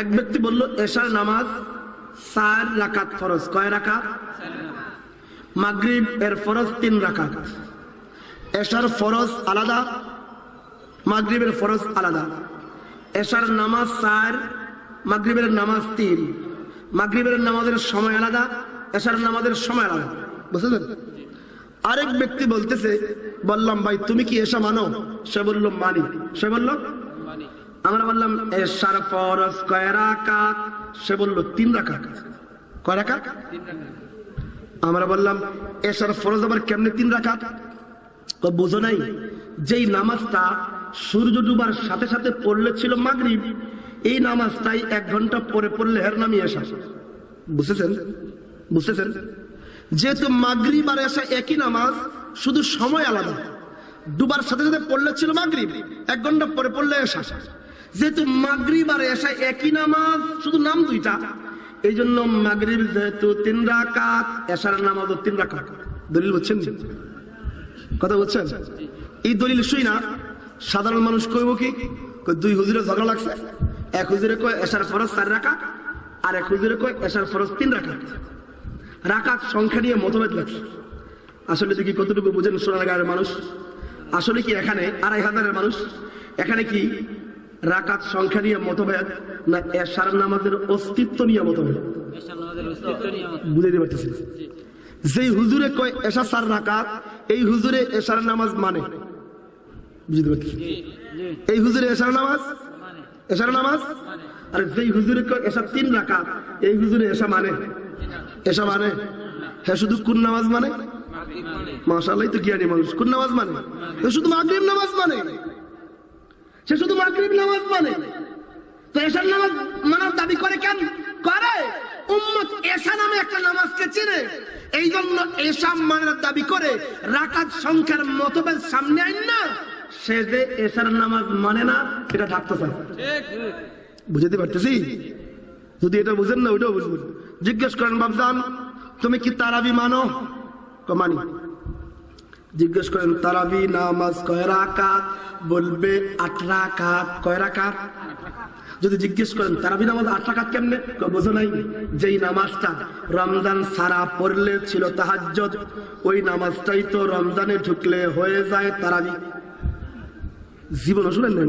এক ব্যক্তি বলল এশার নামাজ 4 রাকাত ফরজ। কয় রাকাত? মাগরিব এর ফরজ 3 রাকাত। এশার ফরজ আলাদা, মাগরিবের ফরজ আলাদা। এশার নামাজ 4, মাগরিবের নামাজ 3। মাগরিবের নামাজের সময় আলাদা, এশার নামাজের সময় আলাদা। বুঝলেন? আরেক ব্যক্তি বলতেছে, বললাম ভাই তুমি কি এশা মানো? সে বলল মানি। সে বলল মানি। আমরা বললাম এশার ফরজ কয় রাকাত? সে বলল 3 রাকাত। কয় রাকাত? 3 রাকাত। আমরা বললাম এশার ফরজ আবার কেমনে 3 রাকাত? তো বুঝো নাই, যেই নামাজটা সূর্য ডুবার সাথে সাথে পড়লে ছিল মাগরিব, এই নামাজটাই 1 ঘন্টা পরে পড়লে এর নামই এশা। বুঝেছেন? বুঝতেছেন? যেহেতু মাগরিব আর এশা একই নামাজ, শুধু সময় আলাদা। ডুবার সাথে সাথে পড়লে ছিল মাগরিব, 1 ঘন্টা পরে পড়লে এশা। যেহেতু মাগরিব আর এশা একই নামাজ, শুধু নাম দুইটা, এই জন্য মাগরিব যেহেতু 3 রাকাত, এশার নামাজও 3 রাকাত। দলিল বুঝছেন? কথা বুঝছেন? এই দলিল শুই না সাধারণ মানুষ কইব কি, 2 হুজুরে ঝগড়া লাগছে। এক হুজুরে কয় এশার ফরজ 4 রাকাত, আর এক হুজুরে কয় এশার ফরজ 3 রাকাত। রাকাত সংখ্যা নিয়ে মতভেদ লাগছে। আসলে কি কতটুকু বুঝেন সোনারগাঁয়ের মানুষ? আসলে কি এখানে 2500-এর মানুষ? এখানে কি রাকাত সংখ্যা নিয়ে মতভেদ, না এশার নামাজের অস্তিত্ব নিয়ে মতভেদ? বুঝাইতে পারতেছি। যেই হুজুরে কয় এশা 4 রাকাত, এই হুজুরে এশার নামাজ মানে। বুঝতে পারতেছি? এই হুজুরে এশার নামাজ, এশার নামাজ। আর যেই হুজুরে কয় এশা 3 রাকাত, এই হুজুরে এশা মানে। এশা মানে? হ্যাঁ, শুধু কোন নামাজ মানে? মাশাআল্লাহ, তো জ্ঞানী মানুষ। কোন নামাজ মানে? শুধু মাগরিব নামাজ মানে। সে শুধু মাগরিব নামাজ মানে। তো এশার নামাজ মানার দাবি করে কেন? করে উম্মত এশা নামে একটা নামাজকে চিনে, এই জন্য এশা মানার দাবি করে রাকাত সংখ্যার মতভেদ সামনে আইন না, সে যে এশার নামাজ মানে না এটা ঢাকতে চায়। বুঝতে পারতেছি? যদি এটা বুঝেন না ওইটাও বুঝবেন। জিজ্ঞেস করেন, বাবজান তুমি কি তারাবি মানো? মানি। জিজ্ঞেস করেন তারাবি নামাজ কয় রাকাত? বলবে 8 রাকাত। কয় রাকাত? যদি জিজ্ঞেস করেন তারাবি নামাজ 8 রাকাত কেমনে? বোঝো নাই, যেই নামাজটা রমজান সারা পড়লে ছিল তাহাজ্জুদ, ওই নামাজটাই তো রমজানে ঢুকলে হয়ে যায় তারাবি। জীবনও শুনেন না?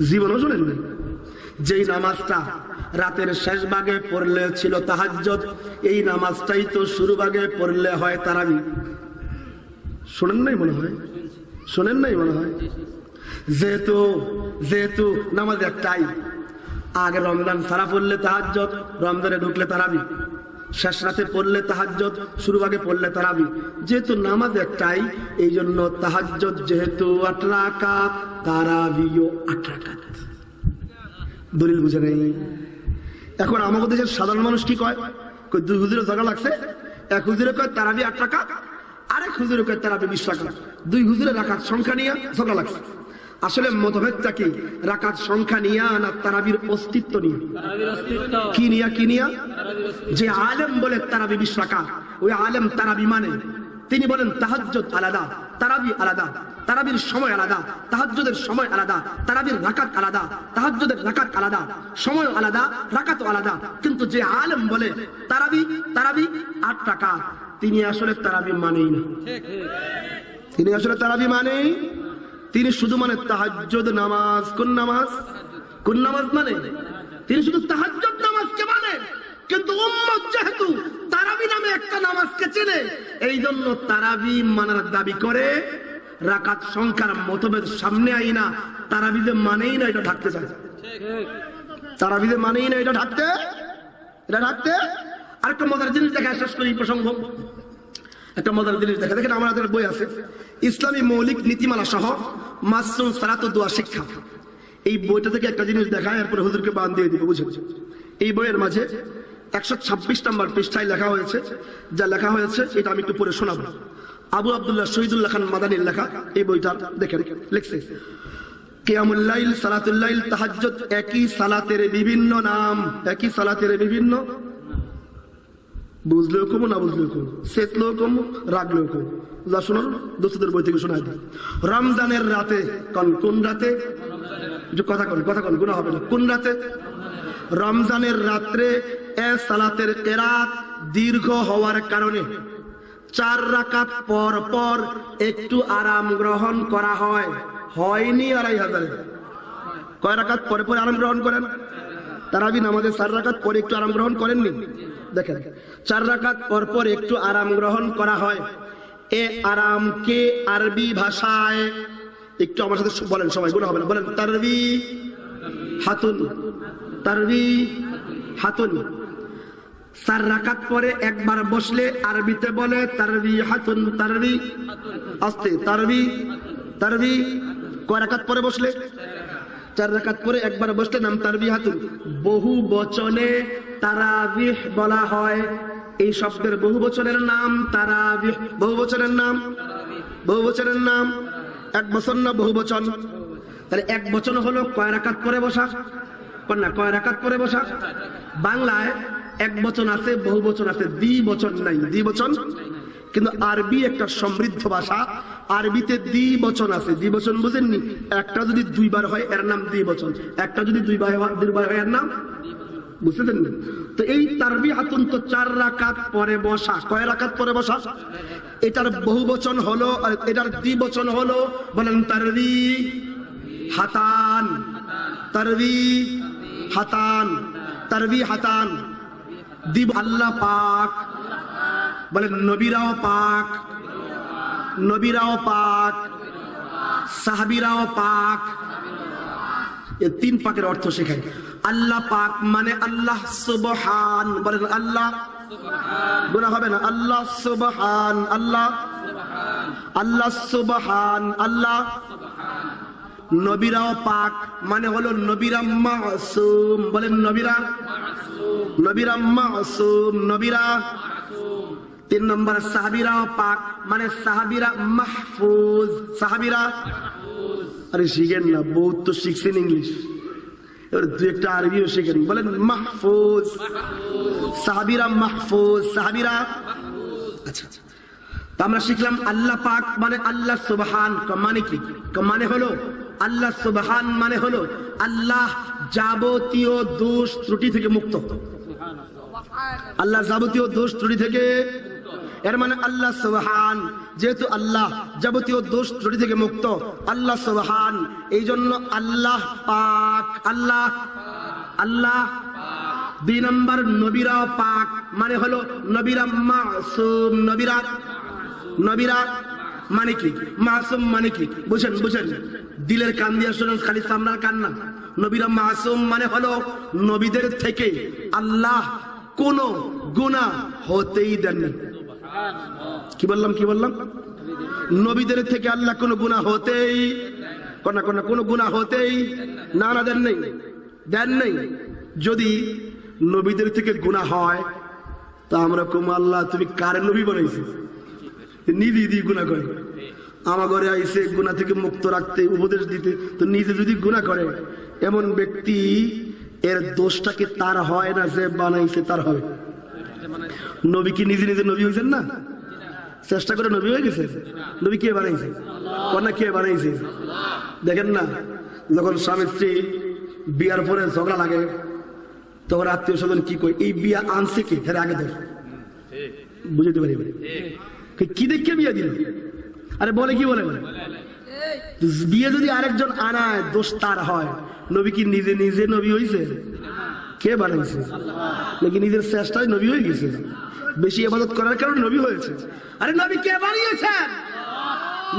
জীবনও শুনেন না? যেই নামাজটা রাতের শেষ ভাগে পড়লে ছিল তাহাজ্জুদ, এই নামাজটাই তো শুরু ভাগে পড়লে হয় তারাবি। শোনেন নাই মনে হয়? শোনেন নাই মনে হয়? যেহেতু নামাজ একটাই, আগে রমজান সারা পড়লে তাহাজ্জুদ, রমজানে ঢুকলে তারাবি। শেষ রাতে পড়লে তাহাজ্জুদ, শুরু ভাগে পড়লে তারাবি। যেহেতু নামাজ একটাই, এই জন্য তাহাজ্জুদ যেহেতু 8 রাকাত, তারাবিও 8 রাকাত। দলিল বুঝে নেই। এখন আমাদের দেশের সাধারণ মানুষ কি কয়? 2 হুজুরে ঝগড়া লাগছে। এক হুজুরে কয় তারাবি 8 রাকাত, আরেক হুজুরে কয় তারাবি 20 রাকাত। 2 হুজুরে রাকাত সংখ্যা নিয়ে ঝগড়া লাগছে। আসলে মতভেদটা কি? রাকাত সংখ্যা নিয়ে না তারাবির অস্তিত্ব নিয়ে? কি নিয়ে? কি নিয়ে? যে আলেম বলে তারাবি 20 রাকাত, ওই আলেম তারাবি মানে। তিনি বলেন তাহাজ্জুদ আলাদা, তারাবি আলাদা, তারাবির সময় আলাদা, তাহাজ্জুদের সময় আলাদা, তারাবির রাকাত আলাদা, তাহাজ্জুদের রাকাত আলাদা, সময় আলাদা, রাকাতও আলাদা। কিন্তু যে আলেম বলে তারাবি 8 রাকাত, তিনি আসলে তারাবি মানেই না। তিনি আসলে তারাবি মানেই, তিনি শুধু মানে তাহাজ্জুদ নামাজ। কোন নামাজ? কোন নামাজ মানে? তিনি শুধু তাহাজ্জুদ নামাজকে মানে। কিন্তু উম্মত যেহেতু তারাবি নামে একটা নামাজকে চেনে, এই জন্য তারাবি মানার দাবি করে, রাকাত সংখ্যার মতভেদ সামনে আই না, তারাবিতে মানেই না, এটা ঢাকতে চায়। তারাবিতে মানেই না, এটা ঢাকতে। আরেকটা মজার জিনিস দেখা, শেষ করি প্রসঙ্গ। একটা মজার জিনিস দেখা, দেখেন আমাদের বই আছে ইসলামী মৌলিক নীতিমালা সহ মাসনুন সালাত ও দোয়া শিক্ষা। এই বইটা থেকে একটা জিনিস দেখায়, এরপরে হুজুরকে বান দিয়ে দিব। বুঝেন? এই বইয়ের মাঝে 126 নম্বর পৃষ্ঠায় লেখা হয়েছে, যা লেখা হয়েছে এটা আমি একটু পড়ে শোনাবো। আবু আব্দুল্লাহ শহীদুল্লাহ খান মাদানির লেখা এই বইটা দেখেন। লিখছে কিয়ামুল লাইল, সালাতুল লাইল, তাহাজ্জুদ একই সালাতের বিভিন্ন নাম। একই সালাতের বিভিন্ন, বুঝলেও কম না বুঝলেও কম, চেতলেও কম, রাগলেও কম। যা শোনো দোস্তদের বই থেকে শোনায় দিই। রমজানের রাতে, কোন রাতে? কথা কন গুনাহ হবে না। কোন রাতে? রমজানের রাত্রে এ সালাতের কেরাত দীর্ঘ হওয়ার কারণে 4 রাকাত পর পর একটু আরাম গ্রহণ করা হয়। হয়নি 2500 কয় রাকাত পরে পরে আরাম গ্রহণ করেন? তারাবি নামাজে 4 রাকাত পরে একটু আরাম গ্রহণ করেননি? দেখেন 4 রাকাত পর পর একটু আরাম গ্রহণ করা হয়। এ আরামকে আরবি ভাষায় একটু আমার সাথে বলেন, সবাই গুলো হবে না, বলেন তারবি হাতুন, তারবি হাতুন। 4 রাকাত পরে একবার বসলে আরবিতে বলে তারবি হাতুন, তারবি আস্তে, তারবি তারবি। কয় রাকাত পরে বসলে? 4 রাকাত পরে একবার বসলে নাম তারবি হাতুন। বহু বচনে তারাবিহ বলা হয়। এই শব্দের বহু বচনের নাম তারাবিহ। বহু বচনের নাম, বহু বচনের নাম এক বচন না বহু বচন? তাহলে এক বচন হলো কয় রাকাত পরে বসা? কন্যা কয় রাকাত পরে বসা? বাংলায় এক বচন আছে, বহু বচন আছে, দ্বিবচন নাই। দ্বিবচন কিন্তু আরবি একটা সমৃদ্ধ ভাষা, আরবিতে দ্বিবচন আছে। দ্বিবচন বুঝেননি? একটা যদি 2 বার হয় এর নাম দ্বিবচন, একটা যদি 2 বার হয় এর নাম, বুঝতেছেন? তো এই তারবি হাতুন তো 4 রাকাত পরে বসা। কয় রাকাত পরে বসা? এটার বহু বচন হলো, এটার দ্বিবচন হলো, বলেন তারবি হাতান, তারবি হাতান, তারবি হাতান। দিব আল্লাহ পাক, বলেন নবীরাও পাক, নবীরাও পাক, সাহাবীরাও পাক। এই 3 পাকের অর্থ শেখায়। আল্লাহ পাক মানে আল্লাহ সুবহান, বলেন আল্লাহ গুনাহ হবে না, আল্লাহ সুবহান, আল্লাহ আল্লাহ সুবহান, আল্লাহ। নবীরাও পাক মানে হলো নবীরা মাসুম, বলেন নবীরা, নবীরা মাসুম, নবীরা। 3 নম্বর সাহাবীরাও পাক মানে সাহাবীরা মাহফুজ, সাহাবীরা। আরে শিখেন না, বহুত তো শিখছেন ইংলিশ, এবার 2-1টা আরবিও শিখেন, বলেন মাহফুজ, সাহাবীরা মাহফুজ, সাহাবীরা। আচ্ছা, তো আমরা শিখলাম আল্লাহ পাক মানে আল্লাহ সুবহান। মানে কি? মানে হলো আল্লাহ সুবহান মানে হলো আল্লাহ যাবতীয় দোষ ত্রুটি থেকে মুক্ত। আল্লাহ যাবতীয় দোষ ত্রুটি থেকে, এর মানে আল্লাহ সুবহান, যেহেতু আল্লাহ যাবতীয় দোষ ত্রুটি থেকে মুক্ত, আল্লাহ সুবহান, এই জন্য আল্লাহ পাক, আল্লাহ আল্লাহ। 2 নম্বর নবীরা পাক মানে হলো নবীরা মাসুম, নবীরা, নবীরা মানে কি? মাসুম মানে কি বুঝেন? বুঝেন, দিলের কান দিয়ে শুনুন, খালি সামনার কান না। নবীরা মাসুম মানে হলো নবীদের থেকে আল্লাহ কোন গুনাহ হতেই দেননি। কি বললাম, কি বললাম? নবীদের থেকে আল্লাহ কোন গুনাহ হতেই, কোন গুনাহ হতেই না, না দেন নেই, দেন নেই। যদি নবীদের থেকে গুনাহ হয় তা আমরা কম, আল্লাহ তুমি কার নবী বানাইছিস? নিজে দিয়ে গুনাহ করে, আমার ঘরে আইসে গুনাহ থেকে মুক্ত রাখতে, উপদেশ দিতে, তো নিজে যদি গুনাহ করে, এমন ব্যক্তি এর দোষটা কি তার হয় না, যে বানাইছে তার হবে? নবী কি নিজে নিজে নবী হয়েছেন না? চেষ্টা করে নবী হয়ে গেছে? নবী কে বানাইছে? কন্যা কে বানাইছে? দেখেন না, যখন স্বামী স্ত্রী বিয়ার পরে ঝগড়া লাগে, তখন আত্মীয় স্বজন কি কই, এই বিয়া আনছে কে? হ্যাঁ আগে ধর, বুঝতে পারি কি দেখে বিয়া দিল? আরে বলে কি বলে, বিয়ে যদি আরেকজন আনায় দোষ তার হয়। নবী কি নিজে নিজে নবী হয়েছে? কে বানাইছে? নাকি নিজের চেষ্টায় নবী হয়ে গেছে? বেশি ইবাদত করার কারণে নবী হয়েছে? আরে নবী কে বানিয়েছেন?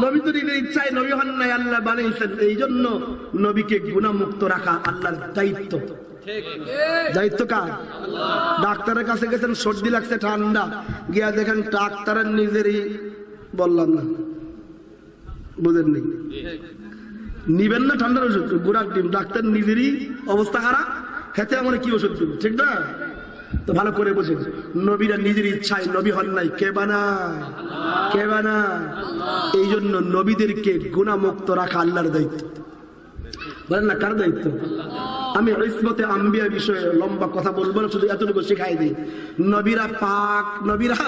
নবী তো নিজের ইচ্ছায় নবী হন নাই, আল্লাহ বানিয়েছেন। এই জন্য নবীকে গুনাহমুক্ত রাখা আল্লাহর দায়িত্ব। দায়িত্ব কার? ডাক্তারের কাছে গেছেন, সর্দি লাগছে, ঠান্ডা, গিয়া দেখেন ডাক্তারের নিজেরই, বললাম না, বুঝেন নেই, নিবেন না ঠান্ডার ওষুধ, গোড়ার ডিম, ডাক্তার নিজেরই অবস্থা খারাপ, খেতে আমার কি ওষুধ দিব? ঠিক না? তো ভালো করে বোঝেন, নবীরা নিজের ইচ্ছায় নবী হন নাই, কে বানায়? কে বানায়? এই জন্য নবীদেরকে গুনাহমুক্ত রাখা আল্লাহর দায়িত্ব। বলেন না, কার দায়িত্ব? আমি ইসমতে আম্বিয়া বিষয়ে লম্বা কথা বলবো না, শুধু এতটুকু শিখাই দিই। নবীরা পাক, নবীরা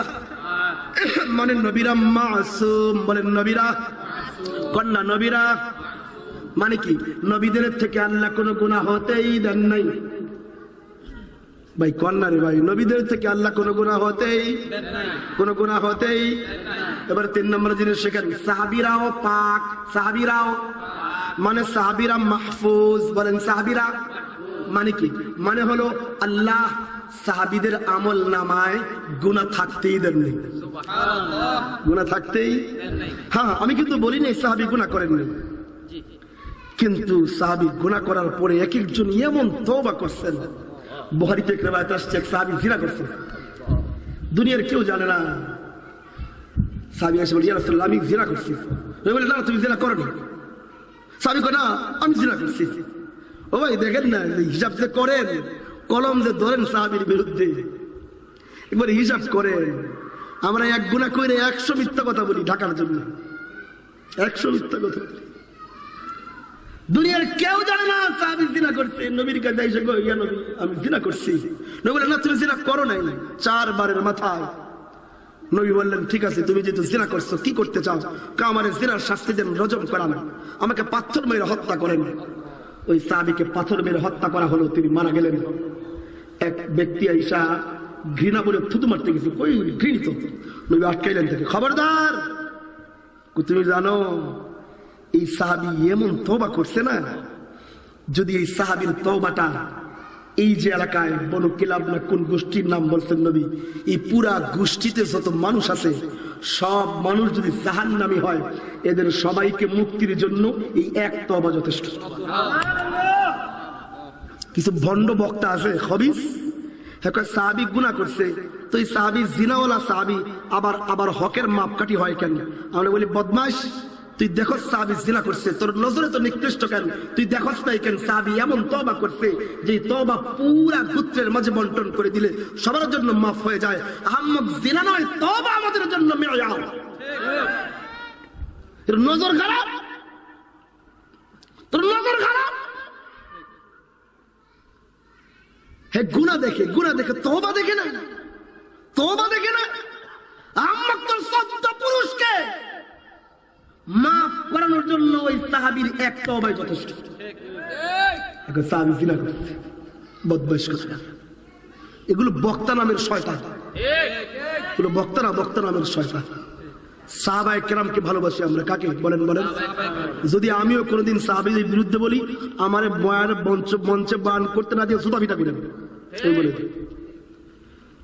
মানে নবীরা মাসুম, বলেন নবীরা, কন্যা নবীরা মানে কি? নবীদের থেকে আল্লাহ কোনো গুনাহ হতেই দেন নাই। ভাই কন্যা রে ভাই, নবীদের থেকে আল্লাহ কোনো গুনাহ হতেই। এবার 3 নম্বর জিনিস শেখেন, সাহাবীরাও পাক। সাহাবীরাও মানে সাহাবীরা মাহফুজ। বলেন সাহাবীরা মানে কি? মানে হলো আল্লাহ সাহাবীদের আমল নামায় গুনাহ থাকতেই দেননি। গুনাহ থাকতেই, হ্যাঁ আমি কিন্তু বলি নাই সাহাবী গুনাহ করেননি, কিন্তু সাহাবী গুনাহ করার পরে এক একজন এমন তওবা করছেন। বুখারীতে এক riwayat আসছে, এক সাহাবী জিনা করছেন, দুনিয়ার কেউ জানে না। সাহাবী এসে বলে, ইয়া রাসূলুল্লাহ আমি জিনা করছি। নবী বলে, না তুমি জিনা করনি। সাহাবী কয়, না আমি জিনা করছি। ও ভাই দেখেন না, হিসাব যে করেন, কলম যে ধরেন সাহাবীর বিরুদ্ধে, একবার হিসাব করেন। আমরা এক গুনাহ করে 100 মিথ্যা কথা বলি ঢাকার জন্য, 100 মিথ্যা কথা। দুনিয়ার কেউ জানে না সাহাবী জিনা করছে। নবীর কাছে এসে কই, ইয়া নবী আমি জিনা করছি। নবী বললেন, না তুমি জিনা করো নাই। 4 বারের মাথায় নবী বললেন, ঠিক আছে তুমি যেহেতু জিনা করছো, কি করতে চাও? আমার জিনার শাস্তি দেন, রজম করান, আমাকে পাথর মেরে হত্যা করেন। ওই সাহাবীকে পাথর মেরে হত্যা করা হলো, তিনি মারা গেলেন। এক ব্যক্তি আইসা ঘৃণা বলে থুতু মারতে গেছে, কই ঘৃণিত। নবী আটকাইলেন থেকে, খবরদার, তুমি জানো এই সাহাবী এমন তওবা করছে না, যদি এই সাহাবীর তওবাটা এই যে এলাকায় বনু কিলাব না কোন গোষ্ঠীর নাম বলছেন নবী, এই পুরা গোষ্ঠীতে যত মানুষ আছে সব মানুষ যদি জাহান্নামী হয়, এদের সবাইকে মুক্তির জন্য এই এক তওবা যথেষ্ট। কিছু ভণ্ড বক্তা আছে খবিস, সাহাবী গুনাহ করছে, তো এই সাহাবী জিনাওয়ালা সাহাবী আবার হকের মাপকাঠি হয় কেন? আমরা বলি, বদমাশ, তুই দেখস সাহাবী জিনা করছে, তোর নজরে তো নিকৃষ্ট কেন? তুই দেখস নাই কেন সাহাবী এমন তওবা করছে যে তওবা পুরা গোত্রের মাঝে বন্টন করে দিলে সবার জন্য মাফ হয়ে যায়। আহম্মক জিনা নয়, তওবা আমাদের জন্য মেয়াও। তোর নজর খারাপ, তোর নজর খারাপ। হে গুনাহ দেখে তওবা দেখে না, তওবা দেখে না। আহম্মক তোর 14 পুরুষকে মাফ করানোর জন্য ওই সাহাবীর এক তওবাই যথেষ্ট। ঠিক সাহাবী জিনা করছে, বদমাইশ করছে, এগুলো বক্তা নামের শয়তান, এগুলো বক্তা নামের শয়তান। সাহাবায়ে কেরামকে ভালোবাসি আমরা কাকে? বলেন। যদি আমিও কোনোদিন সাহাবীদের বিরুদ্ধে বলি, আমারে বয়ানে মঞ্চে বান করতে না দিয়ে জুতা পিটা করে দেবে, এই বলে দিই।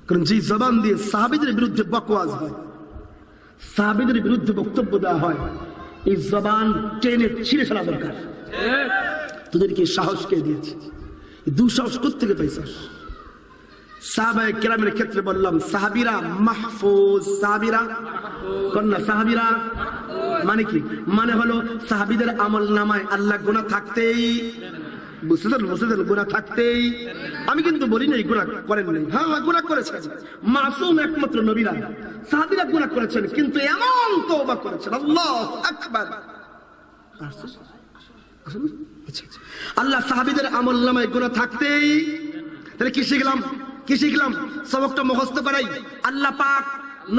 কারণ যে জবান দিয়ে সাহাবীদের বিরুদ্ধে বকওয়াজ হয়, সাহাবীদের বিরুদ্ধে বক্তব্য দেওয়া হয়, এই জবান টেনে ছিঁড়ে ফেলা দরকার। তোদেরকে সাহস কে দিয়েছে? দুঃসাহস কোত্থেকে পাইছস? সাহাবায়ে কেরামের ক্ষেত্রে বললাম সাহাবীরা মাহফুজ। সাহাবীরা কন্যা, সাহাবীরা মানে কি? মানে হলো সাহাবীদের আমল নামায় আল্লাহ গুনাহ থাকতেই, বুঝছেন গুনাহ থাকতেই। আমি কিন্তু বলি নাই গুনাহ করেন নাই, হ্যাঁ গুনাহ করেছেন, মাসুম একমাত্র নবীরা। সাহাবীরা গুনাহ করেছেন, কিন্তু এমন তওবা করেছেন, আল্লাহু আকবার। আল্লাহ সাহাবীদের আমল নামায় গুনাহ থাকতেই। তাহলে কি শিখলাম? সবকটা মুখস্থ করাই। আল্লাহ পাক,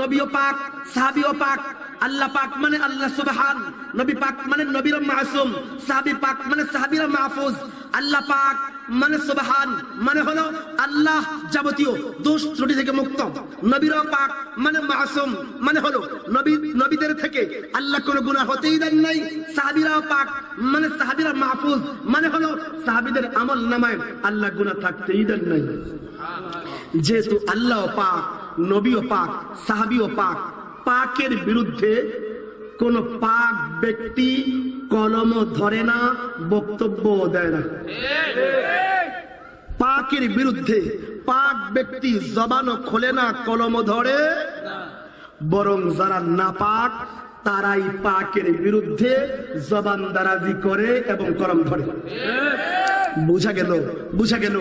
নবীও পাক, সাহাবীও পাক। আল্লাহ পাক মানে আল্লাহ সুবহান, নবী পাক মানে নবীরা মাসুম, সাহাবী পাক মানে সাহাবীরা মাহফুজ। আল্লাহ পাক মানে সুবহান, মানে হলো আল্লাহ যাবতীয় দোষ ত্রুটি থেকে মুক্ত। নবীরা পাক মানে মাসুম, মানে হলো নবীদের থেকে আল্লাহ কোনো গুনাহ হতেই দেন নাই। সাহাবীরা পাক মানে সাহাবীরা মাহফুজ, মানে হলো সাহাবীদের আমল নামায় আল্লাহ গুনাহ থাকতেই দেন নাই। যেহেতু আল্লাহ পাক, নবীও পাক, সাহাবীও পাক, পাকের বিরুদ্ধে কোন পাক ব্যক্তি কলম ধরে না, বক্তব্য দেয় না। পাকের বিরুদ্ধে পাক ব্যক্তি জবানও খোলে না, কলম ধরে, বরং যারা নাপাক তারাই পাকের বিরুদ্ধে জবান দারাজি করে এবং কলম ধরে। বুঝা গেল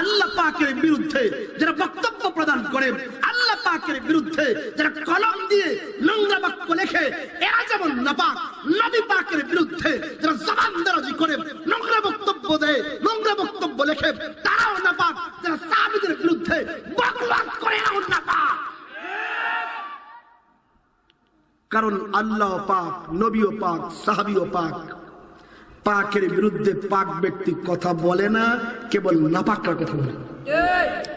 আল্লাহ পাকের বিরুদ্ধে যারা বক্তব্য প্রদান করে, আল্লাহ পাকের বিরুদ্ধে যারা কলম দিয়ে নোংরা বাক্য লেখে, এরা যেমন নাপাক। নবী পাকের বিরুদ্ধে যারা জবান দারাজি করে, নোংরা বক্তব্য দেয়, নোংরা বক্তব্য লেখে, তারাও নাপাক। যারা সাহাবীদের বিরুদ্ধে বকওয়াজ করে, এরাও নাপাক। কারণ আল্লাহ পাক, নবীও পাক, সাহাবীও পাক। পাকের বিরুদ্ধে পাক ব্যক্তি কথা বলে না, কেবল নাপাকরা কথা বলে।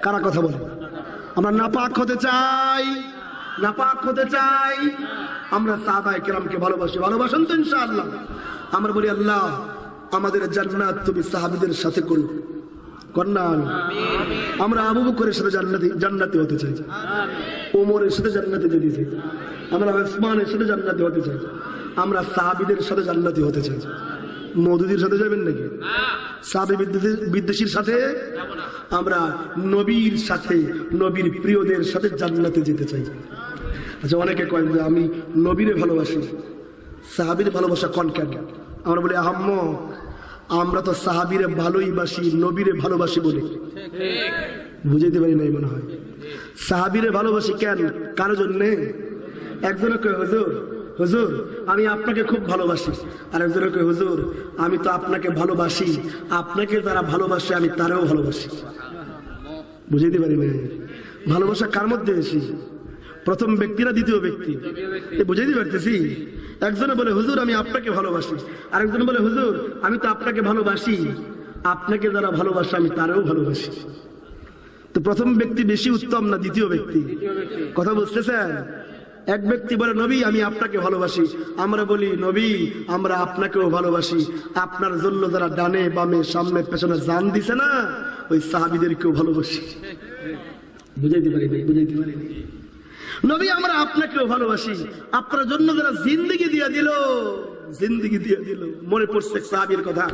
কারা কথা বলে? আমরা নাপাক হতে চাই, নাপাক হতে চাই। আমরা সাহাবায়ে কেরামকে ভালোবাসি, ভালোবাসেন তো ইনশাআল্লাহ? আমরা বলি আল্লাহ আমাদের জান্নাত তুমি সাহাবীদের সাথে করো, কন্যা আমরা আবু বকরের সাথে জান্নাতি হতে চাই, ওমরের সাথে জান্নাতে যেতে চাই, আমরা উসমানের সাথে জান্নাতি হতে চাই, আমরা সাহাবীদের সাথে জান্নাতি হতে চাই। মওদুদির সাথে যাবেন নাকি? সাহাবী বিদ্বেষীর সাথে? আমরা নবীর সাথে, নবীর প্রিয়দের সাথে জান্নাতে যেতে চাই। আচ্ছা, অনেকে কয় যে আমি নবীরে ভালোবাসি, সাহাবীর ভালোবাসা কোন কেন? আমরা বলি আহাম্মক, আমরা তো সাহাবীরে ভালোই বাসি, নবীরে ভালোবাসি বলে বুঝাইতে পারি নাই মনে হয়। সাহাবীরে ভালোবাসি কেন? কারো জন্যে? একজনে কয় হুজুর, হুজুর আমি আপনাকে খুব ভালোবাসি, আর একজনে কয় হুজুর আমি তো আপনাকে ভালোবাসি, আপনাকে যারা ভালোবাসে আমি তারাও ভালোবাসি। বুঝাইতে পারি নাই। ভালোবাসা কার মধ্যে বেশি? প্রথম ব্যক্তি না দ্বিতীয় ব্যক্তি? বুঝাইতে পারতেছি? একজনে বলে হুজুর আমি আপনাকে ভালোবাসি, আরেকজন বলে হুজুর আমি তো আপনাকে ভালোবাসি, আপনাকে যারা ভালোবাসে আমি তারাও ভালোবাসি। তো প্রথম ব্যক্তি বেশি উত্তম না দ্বিতীয় ব্যক্তি? কথা বুঝতেছেন? এক ব্যক্তি বলে নবী আমি আপনাকে ভালোবাসি, আমরা বলি নবী আমরা আপনাকেও ভালোবাসি, আপনার জন্য যারা ডানে বামে সামনে পেছনে জান দিছে না ওই সাহাবীদেরকেও ভালোবাসি। বুঝাইতে পারি নাই? বুঝাইতে পারি নাই। নবী আমরা আপনাকেও ভালোবাসি, আপনার জন্য যারা জিন্দেগি দিয়ে দিল, জিন্দেগি দিয়ে দিল। মনে পড়ছে এক সাহাবীর কথা,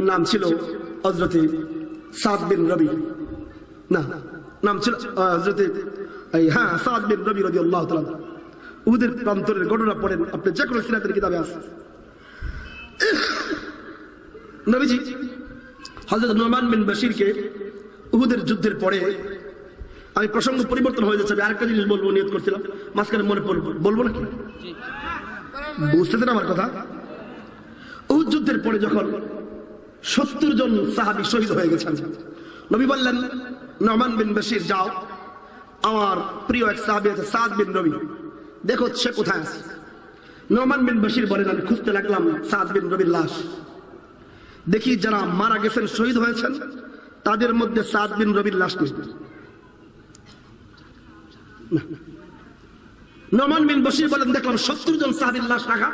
নাম ছিল হযরতে সাদ বিন রবি, না নাম ছিল হযরতে সাদ বিন রবি রাদিয়াল্লাহু তাআলা। উহুদের প্রান্তরের ঘটনা পড়েন আপনি, যে কোনো সিরাতের কিতাবে আছে। নবীজি হযরত নুমান বিন বশিরকে উহুদের যুদ্ধের পরে, আমি প্রসঙ্গ পরিবর্তন হয়ে যাচ্ছে, আরেকটা জিনিস বলবো নিয়ত করছিলাম, মাঝখানে মনে বলবো নাকি? বুঝতেছেন আমার কথা? উহুদ যুদ্ধের পরে যখন 70 জন সাহাবী শহীদ হয়ে গেছেন, নবী বললেন নুমান বিন বশির যাও, আমার প্রিয় এক সাহাবী আছে সাদ বিন রবি, দেখো সে কোথায় আছে। নুমান বিন বশির বলেন আমি খুঁজতে লাগলাম সাদ বিন রবির লাশ, দেখি যারা মারা গেছেন শহীদ হয়েছেন তাদের মধ্যে সাদ বিন রবির লাশ নেই। নুমান বিন বশির বলেন দেখলাম 70 জন সাহাবীর লাশ রাখা,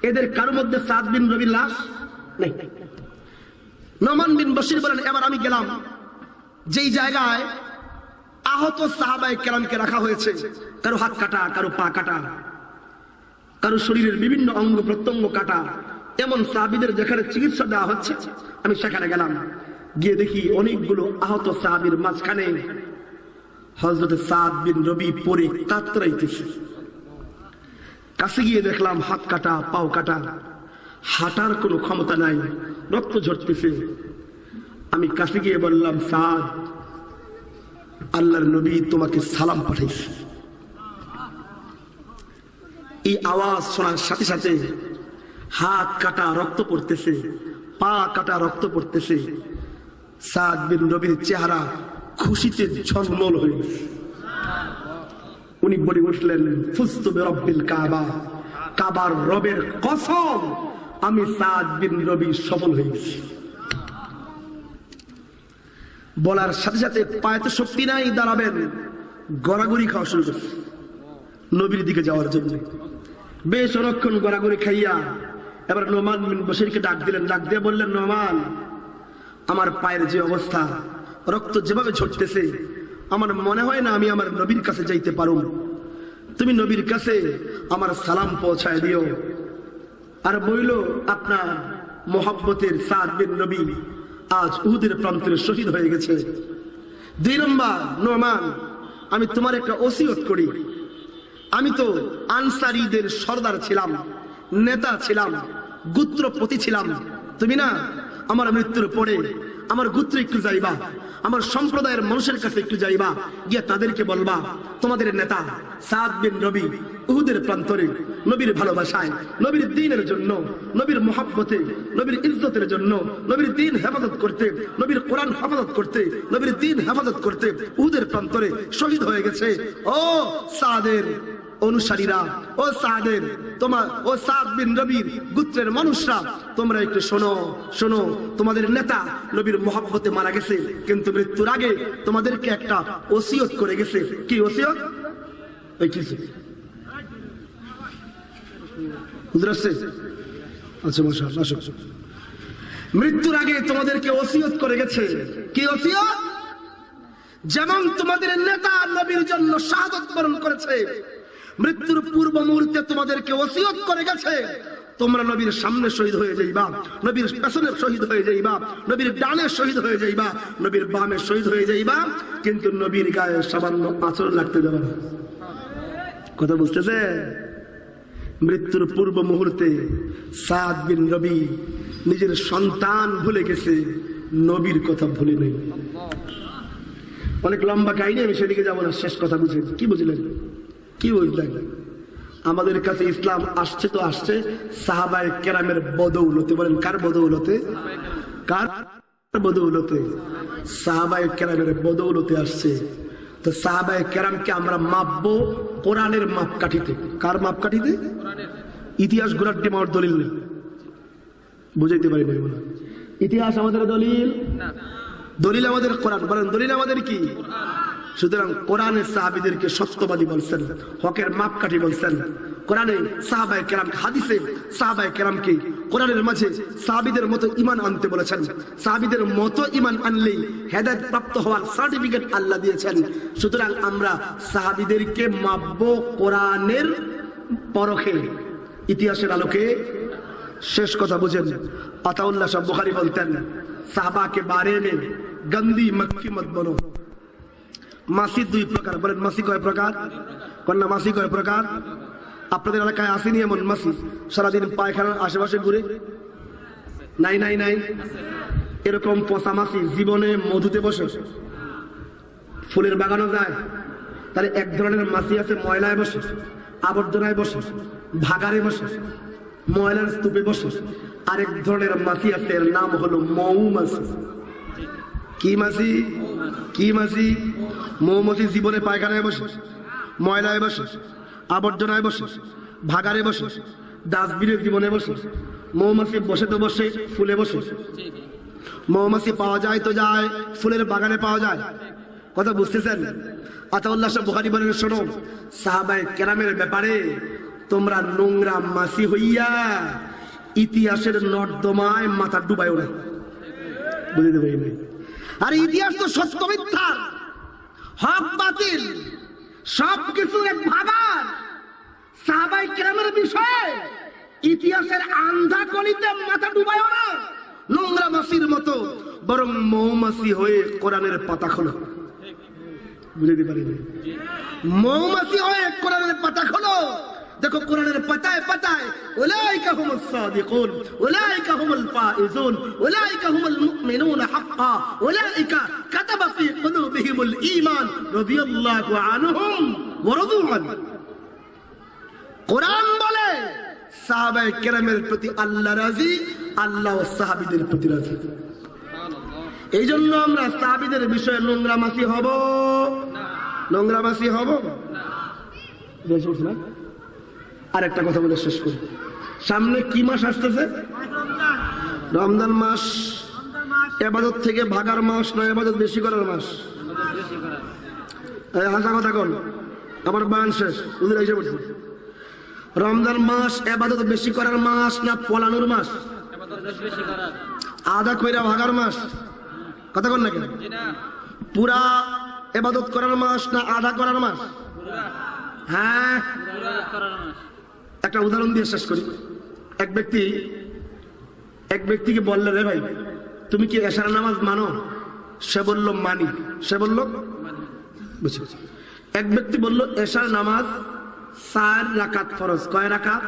এদের কারো মধ্যে সাদ বিন রবির লাশ নেই। নুমান বিন বশির বলেন এবার আমি গেলাম যেই জায়গায় আহত সাহাবায়ে কেরামকে রাখা হয়েছে, কারো হাত কাটা, কারো পা কাটা, কারো শরীরের বিভিন্ন অঙ্গ প্রত্যঙ্গ কাটা, এমন সাহাবীদের যেখানে চিকিৎসা দেওয়া হচ্ছে আমি সেখানে গেলাম। গিয়ে দেখি অনেকগুলো আহত সাহাবীর মাঝখানে হযরত সাদ বিন রবি পরে কাতরাইতেছে। কাছে গিয়ে দেখলাম হাত কাটা, পাও কাটা, হাঁটার কোনো ক্ষমতা নাই, রক্ত ঝরতেছে। আমি কাছে গিয়ে বললাম সাদ, আল্লাহর নবী তোমাকে সালাম পাঠাইছে। এই আওয়াজ শোনার সাথে সাথে হাত কাটা রক্ত পড়তেছে, পা কাটা রক্ত পড়তেছে। সাদ বিন রবির চেহারা খুশিতে ঝলমল হয়ে গেছে। উনি বলে উঠলেন ফুস্তু বিরব্বিল কাবা, কাবার রবের কসম আমি সাদ বিন রবি সফল হয়ে গেছি। বলার সাথে সাথে পায়েতে শক্তি নাই, দাঁড়াবেন, গড়াগড়ি খাওয়া শুরু করছে নবীর দিকে যাওয়ার জন্য। বেশ অনেকক্ষণ গড়াগড়ি খাইয়া এবার নুমান বিন বশিরকে ডাক দিলেন, ডাক দিয়ে বললেন নুমান আমার পায়ের যে অবস্থা, রক্ত যেভাবে ঝরতেছে, আমার মনে হয় না আমি আমার নবীর কাছে যাইতে পারুম, তুমি নবীর কাছে আমার সালাম পৌঁছায় দিও। আর বইল আপনার মোহাব্বতের সাদ বিন রবি আজ উহুদের প্রান্তরে শহীদ হয়ে গেছে। 2 নম্বর নুমান, আমি তোমার একটা ওসিয়ত করি, আমি তো আনসারীদের সর্দার ছিলাম, নেতা ছিলাম, গোত্রপতি ছিলাম, তুমি না আমার মৃত্যুর পরে আমার গোত্রে একটু যাইবা, আমার সম্প্রদায়ের মানুষের কাছে একটু যাইবা, গিয়ে তাদেরকে বলবা তোমাদের নেতা সাদ বিন রবি উহুদের প্রান্তরে নবীর ভালোবাসায়, নবীর দ্বীনের জন্য, নবীর মুহাব্বতে, নবীর ইজ্জতের জন্য, নবীর দ্বীন হেফাজত করতে, নবীর কোরআন হেফাজত করতে, নবীর দ্বীন হেফাজত করতে উহুদের প্রান্তরে শহীদ হয়ে গেছে। ও সাদের অনুসারীরা, ও সাদের ও সাদ বিন রবির গোত্রের মানুষরা, তোমরা একটু শোনো শোনো, তোমাদের নেতা নবীর মহব্বতে মারা গেছে, কিন্তু মৃত্যুর আগে তোমাদেরকে একটা ওসিয়ত করে গেছে। কি ওসিয়ত? ওই কিছু মৃত্যুর আগে তোমাদেরকে ওসিয়ত করে গেছে। কি ওসিয়ত? যেমন তোমাদের নেতা নবীর জন্য শাহাদাত বরণ করেছে, মৃত্যুর পূর্ব মুহূর্তে তোমাদেরকে ওসিয়ত করে গেছে তোমরা নবীর সামনে শহীদ হয়ে যাইবা, নবীর পেছনে শহীদ হয়ে যাইবা, নবীর ডানে শহীদ হয়ে যাইবা, নবীর বামে শহীদ হয়ে যাইবা, কিন্তু নবীর গায়ে সামান্য আঁচড় লাগতে দেবে না। কথা বুঝতেছে? মৃত্যুর পূর্ব মুহূর্তে সাদ বিন রবি নিজের সন্তান ভুলে গেছে, নবীর কথা ভুলে নেই। অনেক লম্বা কাহিনী, আমি সেদিকে যাবো না, শেষ কথা বুঝলেন? কি বুঝলেন? কি বুঝলেন? আমাদের কাছে ইসলাম আসছে তো আসছে সাহাবায়ে কেরামের বদৌলতে। বলেন কার বদৌলতে? কার বদৌলতে? সাহাবায়ে কেরামের বদৌলতে আসছে। তো সাহাবায়ে কেরামকে আমরা মাপবো কোরআনের মাপকাঠিতে। কার মাপকাঠিতে? ইতিহাস ঘোরার টিম আমার দলিল নেই, বুঝাইতে পারি না। ইতিহাস আমাদের দলিল, দলিল আমাদের কোরআন। বলেন দলিল আমাদের কি? সুতরাং কোরআনের সাহাবীদেরকে সত্যবাদী বলছেন, হকের মাপকাঠি বলছেন। কোরআনে সাহাবায়ে কেরাম, হাদিসে সাহাবায়ে কেরামকে কোরআনের মাঝে সাহাবীদের মতো ঈমান আনতে বলেছেন। সাহাবীদের মতো ঈমান আনলেই হেদায়েত প্রাপ্ত হওয়ার সার্টিফিকেট আল্লাহ দিয়েছেন। সুতরাং আমরা সাহাবীদেরকে মাপবো কোরআনের পরখে, ইতিহাসের আলোকে। শেষ কথা বুঝেন, আতাউল্লাহ শাহ বুখারী বলতেন, সাহাবা के बारे में गंदी मक्खी मत बनो। মাসি দুই প্রকার। বলেন মাসি কয় প্রকার? কন্যা মাসি কয় প্রকার? আপনাদের এলাকায় আসেনি এমন মাসি সারাদিন পায়খানার আশেপাশে ঘুরে? নাই নাই নাই। এরকম পচা মাসি জীবনে মধুতে বসে, ফুলের বাগানও যায়। তাহলে এক ধরনের মাসি আছে ময়লায় বসে, আবর্জনায় বসে, ভাগারে বসে, ময়লার স্তূপে বসে। আরেক ধরনের মাছি আছে, এর নাম হলো মৌমাছি। কি মাছি? কি মাছি? মৌমাছি জীবনে পায়খানায় বসে, ময়লায় বসে, আবর্জনায় বসে, ভাগারে বসে, ডাস্টবিনের জীবনে বসে। মৌমাছি বসে তো বসে, ফুলে বসে। মৌমাছি পাওয়া যায় তো যায়, ফুলের বাগানে পাওয়া যায়। কথা বুঝতেছেন? আতাউল্লাহ শাহ বুখারী বলেন, শোনো, সাহাবায়ে কেরামের ব্যাপারে তোমরা নোংরা মাছি হইয়া ইতিহাসের নর্দমায় মাথা ডুবাইও না। বুঝতে পারি নাই? আর ইতিহাস তো সত্য মিথ্যা, হক বাতিল সবকিছু এক ভাগার। সাহাবায়ে কেরামের বিষয়ে ইতিহাসের আন্ধা গলিতে মাথা ডুবাইও না নোংরা মাছির মতো, বরং মৌমাছি হয়ে কোরআনের পাতা খোলো। বুঝতে পারি নাই? মৌমাছি হয়ে কোরআনের পাতা খোলো। দেখো কোরআনের পাতায় পাতায় উলাইকা হুমুস সাদিকুন, উলাইকা হুমুল ফাইজুন, উলাইকা হুমুল মুমিনুনা হাক্কা, উলাইকা কাতাবা ফি কুলুবিহিমুল ঈমান রাদিয়াল্লাহু আনহুম ওয়া রাদু আন। কোরআন বলে সাহাবায়ে কেরামের প্রতি আল্লাহ রাজি, আল্লাহ ও সাহাবীদের প্রতি রাজি। এই জন্য আমরা সাহাবীদের বিষয়ে নোংরা মাছি হব না, নোংরা মাছি হব না। আর একটা কথা বলে শেষ করি, সামনে কি মাস আসতেছে? রমজান মাস। ইবাদত থেকে ভাগার মাস না ইবাদত বেশি করার মাস? হাসা কথা কোন? আমার বায়ান শেষ, ওদের এসে পড়ছে। রমজান মাস ইবাদত বেশি করার মাস না পলানোর মাস? আদা কইরা ভাগার মাস? কথা কোন না কেন? পুরা ইবাদত করার মাস না আদা করার মাস? হ্যাঁ, একটা উদাহরণ দিয়ে শেষ করি। এক ব্যক্তিকে বললে, রে ভাই তুমি কি এশার নামাজ মানো? সে বলল মানি। সে বলল বুঝছি। এক ব্যক্তি বলল এশার নামাজ 4 রাকাত ফরজ। কয় রাকাত?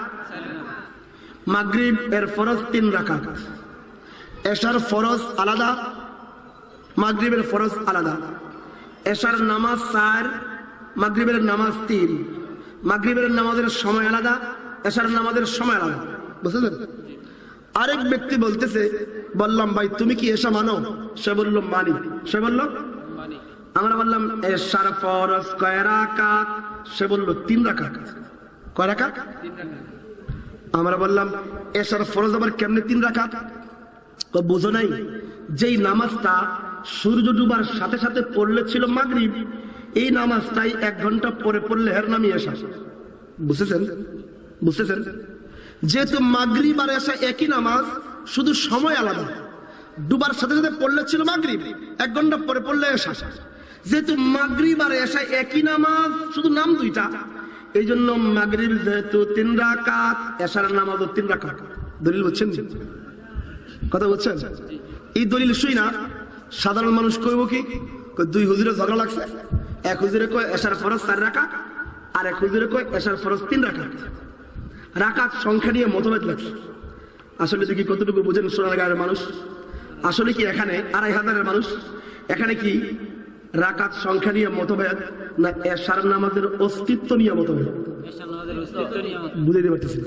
মাগরিব এর ফরজ 3 রাকাত। এশার ফরজ আলাদা, মাগরিবের ফরজ আলাদা। এশার নামাজ 4, মাগরিবের নামাজ 3। মাগরিবের নামাজের সময় আলাদা, এশার নামাজের সময় আলাদা। বুঝলেন? আরেক ব্যক্তি বলতেছে, বললাম ভাই তুমি কি এশা মানো? সে বলল মানি। সে বলল মানি। আমরা বললাম এশার ফরজ কয় রাকাত? সে বলল 3 রাকাত। কয় রাকাত? আমরা বললাম এশার ফরজ আবার কেমনে 3 রাকাত? তো বুঝো নাই, যেই নামাজটা সূর্য ডুবার সাথে সাথে পড়লে ছিল মাগরিব, এই নামাজটাই 1 ঘন্টা পরে পড়লে এর নামই এশা। বুঝেছেন? বুঝতেছেন? যেহেতু মাগরিব আর এশা একই নামাজ, শুধু সময় আলাদা। ডুবার সাথে সাথে পড়লে ছিল মাগরিব, 1 ঘন্টা পরে পড়লে এশা। যেহেতু মাগরিব আর এশা একই নামাজ, শুধু নাম দুইটা, এই জন্য মাগরিব যেহেতু 3 রাকাত, এশার নামাজও 3 রাকাত। দলিল বুঝছেন? কথা বুঝছেন? এই দলিল শুই না সাধারণ মানুষ কইব কি, 2 হুজুরে ঝগড়া লাগছে, 1 হুজুরে কয় এশার ফরজ 4 রাকাত, আর 1 হুজুরে কয় এশার ফরজ 3 রাকাত। রাকাত সংখ্যা নিয়ে মতভেদ লাগছে। আসলে কি কতটুকু বুঝেন সোনারগাঁয়ের মানুষ? আসলে কি এখানে 2500-এর মানুষ, এখানে কি রাকাত সংখ্যা নিয়ে মতভেদ না এশার নামাজের অস্তিত্ব নিয়ে মতভেদ? বুঝাইতে পারতেছি।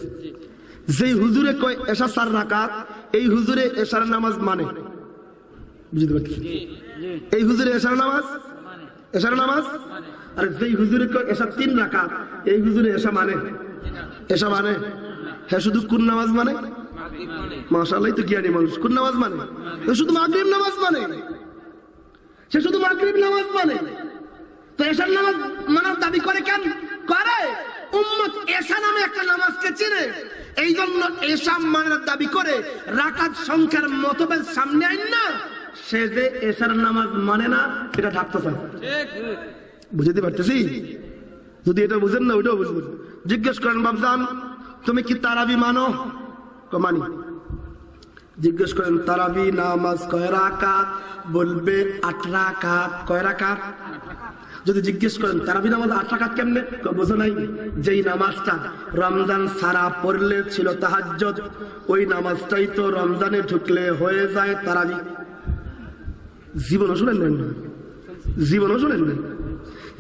যেই হুজুরে কয় এশা 4 রাকাত, এই হুজুরে এশার নামাজ মানে। বুঝতে পারতেছি? এই হুজুরে এশার নামাজ, আর যেই হুজুরে কয় এশা 3 রাকাত, এই হুজুরে এশা মানে। এশা মানে হ্যাঁ, শুধু কোন নামাজ মানে? মাশাআল্লাহ, তো জ্ঞানী মানুষ। কোন নামাজ মানে? শুধু মাগরিব নামাজ মানে। সে শুধু মাগরিব নামাজ মানে। তো এশার নামাজ মানার দাবি করে কেন করে? উম্মত এশা নামে একটা নামাজকে চিনে, এই জন্য এশা মানার দাবি করে। রাকাত সংখ্যার মতভেদ সামনে আইন না, সে যে এশার নামাজ মানে না, এটা ঢাকতে চায়। বুঝতে পারতেছি? যদি এটা বুঝেন না, ওইটাও বুঝবেন। জিজ্ঞেস করেন, বাবজান তুমি কি তারাবি মানো? মানি। জিজ্ঞেস করেন তারাবি নামাজ কয় রাকাত? বলবে 8 রাকাত। কয় রাকাত? যদি জিজ্ঞেস করেন তারাবি নামাজ 8 রাকাত কেমনে? বোঝো নাই, যেই নামাজটা রমজান সারা পড়লে ছিল তাহাজ্জুদ, ওই নামাজটাই তো রমজানে ঢুকলে হয়ে যায় তারাবি। জীবনও শুনেন না? জীবনও শুনেন না?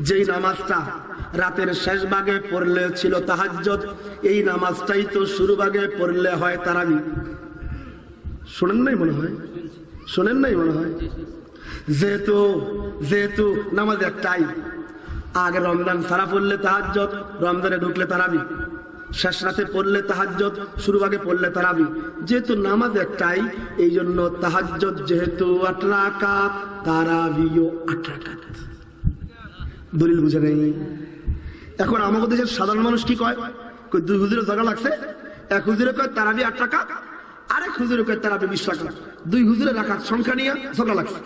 যেই নামাজটা রাতের শেষ ভাগে পড়লে ছিল তাহাজ্জুদ, এই নামাজটাই তো শুরু ভাগে পড়লে হয় তারাবি। শোনেন নাই মনে হয়? শোনেন নাই মনে হয়? যেহেতু নামাজ একটাই, আগে রমজান সারা পড়লে তাহাজ্জুদ, রমজানে ঢুকলে তারাবি, শেষ রাতে পড়লে তাহাজ্জুদ, শুরু ভাগে পড়লে তারাবি। যেহেতু নামাজ একটাই, এই জন্য তাহাজ্জুদ যেহেতু 8 রাকাত, তারাবিও 8 রাকাত। দলিল বুঝে নেই। এখন আমাদের দেশের সাধারণ মানুষ কি কয়? 2 হুজুরে ঝগড়া লাগছে, 1 হুজুরে কয় তারাবি 8 রাকাত, আরেক হুজুরে কয় তারাবি 20 রাকাত। 2 হুজুরে রাকাত সংখ্যা নিয়ে ঝগড়া লাগছে।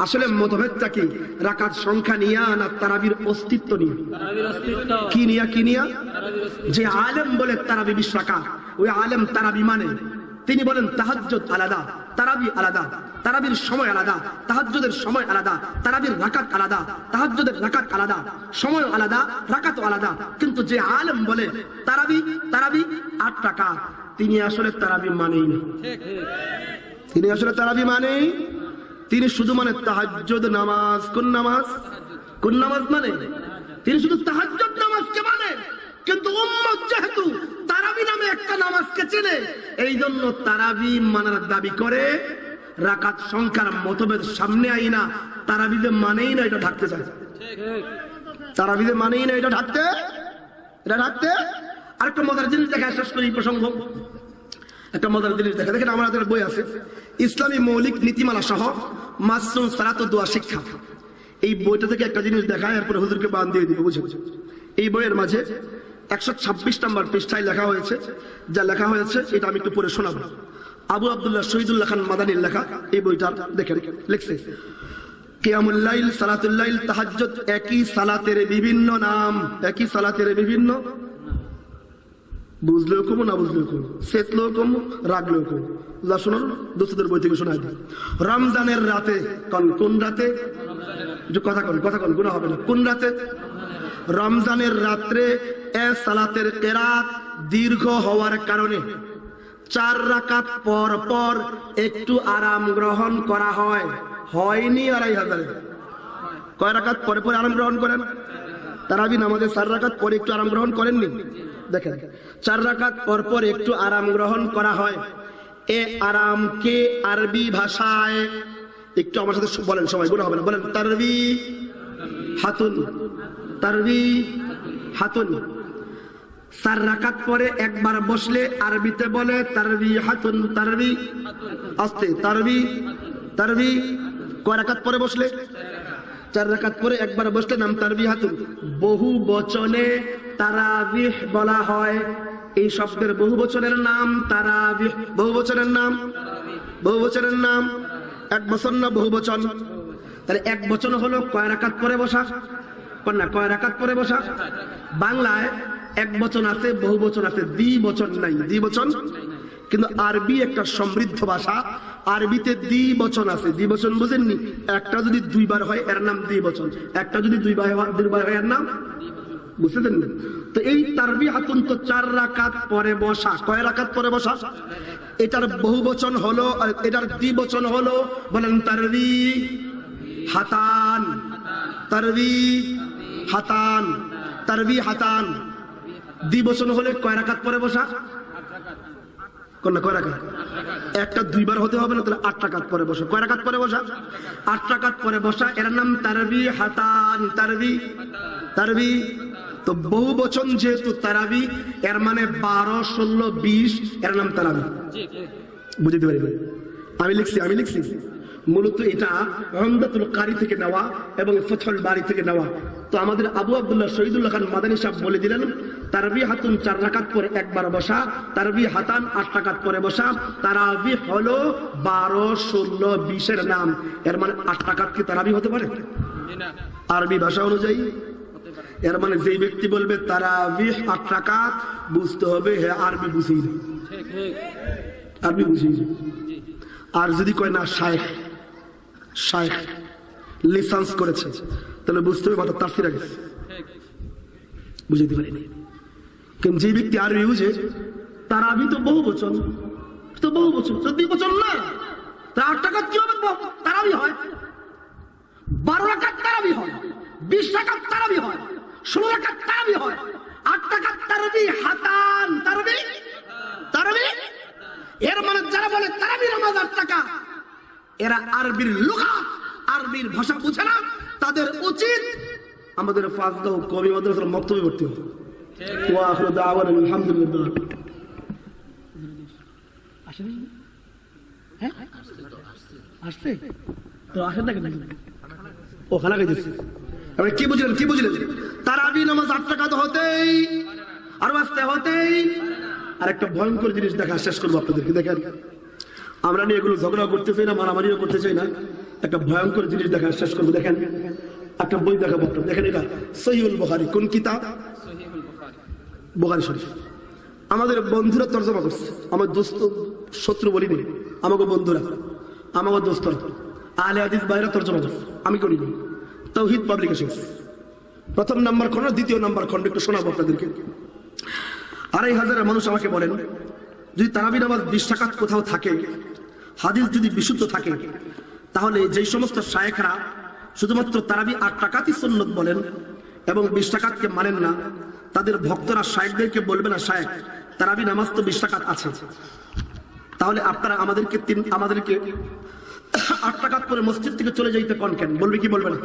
আসলে মতভেদটা কি? রাকাত সংখ্যা নিয়ে না তারাবির অস্তিত্ব নিয়ে? কি নিয়ে? যে আলেম বলে তারাবি 20 রাকাত, ওই আলেম তারাবি মানে। তিনি বলেন তাহাজ্জুদ আলাদা, তারাবি আলাদা, তারাবির সময় আলাদা, তাহাজ্জুদের সময় আলাদা, তারাবির রাকাত আলাদা, তাহাজ্জুদের রাকাত আলাদা, সময় আলাদা, রাকাতও আলাদা। কিন্তু যে আলেম বলে তারাবি 8 রাকাত, তিনি আসলে তারাবি মানেই না। তিনি আসলে তারাবি মানেই, তিনি শুধু মানে তাহাজ্জুদ নামাজ। কোন নামাজ মানে? তিনি শুধু তাহাজ্জুদ নামাজকে মানে। কিন্তু উম্মত যেহেতু তারাবি নামে একটা নামাজকে চেনে, এই জন্য তারাবি মানার দাবি করে। রাকাত সংখ্যার মতভেদ সামনে আইনা তারাবিতে মানেই না, এটা ঢাকতে চায়। তারাবিতে মানেই না, এটা ঢাকতে। আরেকটা মজার জিনিস দেখা, শেষ করি প্রসঙ্গ। একটা মজার জিনিস দেখা, দেখেন আমার হাতে বই আছে, ইসলামী মৌলিক নীতিমালা সহ মাসনুন সালাত ও দোয়া শিক্ষা। এই বইটা থেকে একটা জিনিস দেখায়, এরপরে হুজুরকে বান দিয়ে দিব। বুঝেন? এই বইয়ের মাঝে 126 নম্বর পৃষ্ঠায় লেখা হয়েছে, যা লেখা হয়েছে এটা আমি একটু পড়ে শোনাবো। আবু আব্দুল্লাহ শহীদুল্লাহ খান মাদানির লেখা এই বইটা দেখেন। লিখছে কিয়ামুল লাইল, সালাতুল লাইল, তাহাজ্জুদ একই সালাতের বিভিন্ন নাম। একই সালাতের বিভিন্ন, বুঝলেও কম না বুঝলেও কম, চেতলেও কম, রাগলেও কম। যা শোনো দোস্তদের বই থেকে শোনাই দিই। রমজানের রাতে, কোন রাতে? কথা কন, গুনাহ হবে না। কোন রাতে? রমজানের রাত্রে এ সালাতের কেরাত দীর্ঘ হওয়ার কারণে 4 রাকাত পর পর একটু আরাম গ্রহণ করা হয়। হয়নি 2500? কয় রাকাত পরে পরে আরাম গ্রহণ করেন? তারাবি নামাজে 4 রাকাত পরে একটু আরাম গ্রহণ করেননি? দেখেন, 4 রাকাত পর পর একটু আরাম গ্রহণ করা হয়। এ আরামকে আরবি ভাষায়, একটু আমার সাথে বলেন সবাই, গুনাহ হবে না, বলেন তারবি হাতুন, তারবি হাতুন। 4 রাকাত পরে একবার বসলে আরবিতে বলে তারবি হাতুন, তারবি আস্তে, তারবি তারবি। কয় রাকাত পরে বসলে? 4 রাকাত পরে একবার বসলে নাম তারবি হাতুন। বহু বচনে তারাবিহ বলা হয়। এই শব্দের বহু বচনের নাম তারাবিহ। বহু বচনের নাম, বহু বচনের নাম এক বচন না বহু বচন? তাহলে এক বচন হলো কয় রাকাত পরে বসা? কন্যা কয় রাকাত পরে বসা? বাংলায় এক বচন আছে, বহু বচন আছে, দ্বিবচন নাই। দ্বিবচন কিন্তু আরবি একটা সমৃদ্ধ ভাষা, আরবিতে দ্বিবচন আছে। দ্বিবচন বুঝেননি? একটা যদি 2 বার হয় এর নাম দ্বিবচন, একটা যদি 2 বার হয় এর নাম, বুঝতেছেন? তো এই তারবি হাতুন তো 4 রাকাত পরে বসা। কয় রাকাত পরে বসা? এটার বহু বচন হলো, এটার দ্বিবচন হলো, বলেন তারবি হাতান, তারবি হাতান, তারবি হাতান। দ্বিবচন হলে কয় রাকাত পরে বসা? কয় রাকাত? একটা 2 বার হতে হবে না, তাহলে 8 রাকাত পরে বসা। কয় রাকাত পরে বসা? 8 রাকাত পরে বসা। এর নাম তারবি হাতান, তারবি তারবি। তো বহু বচন যেহেতু তারাবি, এর মানে 12, 16, 20, এর নাম তারাবি। বুঝতে পারি? আমি লিখছি মূলত এটা উমদাতুল কারি থেকে নেওয়া এবং ফাতহুল বারি থেকে নেওয়া। তো আমাদের আবু আব্দুল্লাহ শহীদুল্লাহ খান মাদানী সাহেব বলে দিলেন তারবি হাতুন 4 রাকাত পরে একবার বসা, তারবি হাতান 8 রাকাত পরে বসা। তারাবি হলো 12, 16, 20 এর নাম। এর মানে 8 রাকাত কি তারাবি হতে পারে? আরবি ভাষা অনুযায়ী এর মানে যে ব্যক্তি বলবে তারাবিহ 8 রাকাত, বুঝতে হবে হ্যাঁ আরবি বুঝেই না, আরবি বুঝেই না। আর যদি কয় না শায়েখ, শায়েখ লাইসেন্স করেছে, তাহলে বুঝতে হবে মাথা তাফসীর আগে। বুঝতে পারিনি? কিন্তু যে ব্যক্তি আরবি বুঝে, তারাবি তো বহু বচন, তো বহু বচন, যদি বচন না, তা 8 রাকাত কি হবে? তারাবি হয়। 12 রাকাত তারাবি হয়, 20 রাকাত তারাবি হয়, 16 রাকাত তারাবি হয়, 8 রাকাত তারবি হাতান, তারবি তারবি। এর মানে যারা বলে তারাবি নামাজ 8 রাকাত, এরা আরবির লুগাত, আরবির ভাষা বুঝে না। তাদের উচিত আমাদের ফাজলা ও কওমি মাদ্রাসার মক্তবে ভর্তি হতে। ওয়া আখিরু দাওয়ানা আলহামদুলিল্লাহ। আসেনি? হ্যাঁ আসছে তো, আসেন না কেন? ও খানা খাইতেছে। আপনি কি বুঝলেন? কি বুঝলেন? তারাবি নামাজ 8 রাকাত হতেই আর বাঁচতে হতেই। আর একটা ভয়ঙ্কর জিনিস দেখা শেষ করবো আপনাদেরকে। দেখেন, আমরা নিয়ে এগুলো ঝগড়া করতে চাই না, মারামারিও করতে চাই না। একটা ভয়ঙ্কর জিনিস দেখা শেষ করবো। দেখেন, একটা বই দেখাবো আপনার। দেখেন, এটা সহিহুল বুখারী। কোন কিতাব? বুখারী শরীফ। আমাদের বন্ধুরা তরজমা করছে, আমার দোস্ত শত্রু বলিনি, আমাকে বন্ধুরা, আমাকে দোস্তরা, আহলে হাদিস ভাইরা তরজমা করছে, আমি করিনি। তাওহীদ পাবলিকেশনস, 1ম নাম্বার খন্ড, 2য় নাম্বার খন্ড একটু শোনাবো আপনাদেরকে। 2500 মানুষ আমাকে বলেন, যদি তারাবি নামাজ 20 রাকাত কোথাও থাকে, হাদিস যদি বিশুদ্ধ থাকে, তাহলে যেই সমস্ত শায়েখরা শুধুমাত্র তারাবি 8 রাকাতই সুন্নত বলেন এবং 20 রাকাতকে মানেন না, তাদের ভক্তরা শায়েখদেরকে বলবে না, শায়েখ তারাবি নামাজ তো 20 রাকাত আছে, তাহলে আপনারা আমাদেরকে 8 রাকাত করে মসজিদ থেকে চলে যাইতে কোন কেন? বলবে কি বলবে না?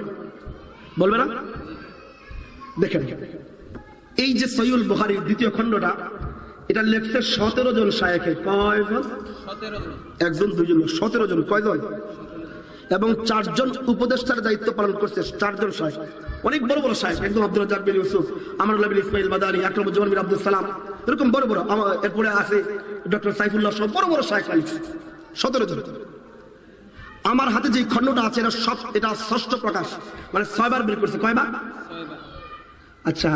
বলবে না? দেখেন, এই যে সহিহুল বুখারীর 2য় খণ্ডটা, এটা লেখছে 17 জন শায়েখে। কয়জন? 17 জন। একজন দুইজন, 17 জন। কয়জন? এবং 4 জন উপদেষ্টার দায়িত্ব পালন করছে। 4 জন শায়েখ, অনেক বড় বড় শায়েখ, একদম আব্দুর রাজ্জাক বিন ইউসুফ, আমানুল্লাহ বিন ইসমাইল মাদানী, আকরামুজ্জামান বিন আব্দুল সালাম, এরকম বড় বড়। এরপরে আছে ডক্টর সাইফুল্লাহ সহ বড় বড় শায়েখ লিখছে। 17 জন। আমার হাতে যে খণ্ডটা আছে, এটা সব, এটা 6ষ্ঠ প্রকাশ, মানে 6 বার বের করছে। কয়বার? 6 বার। আচ্ছা,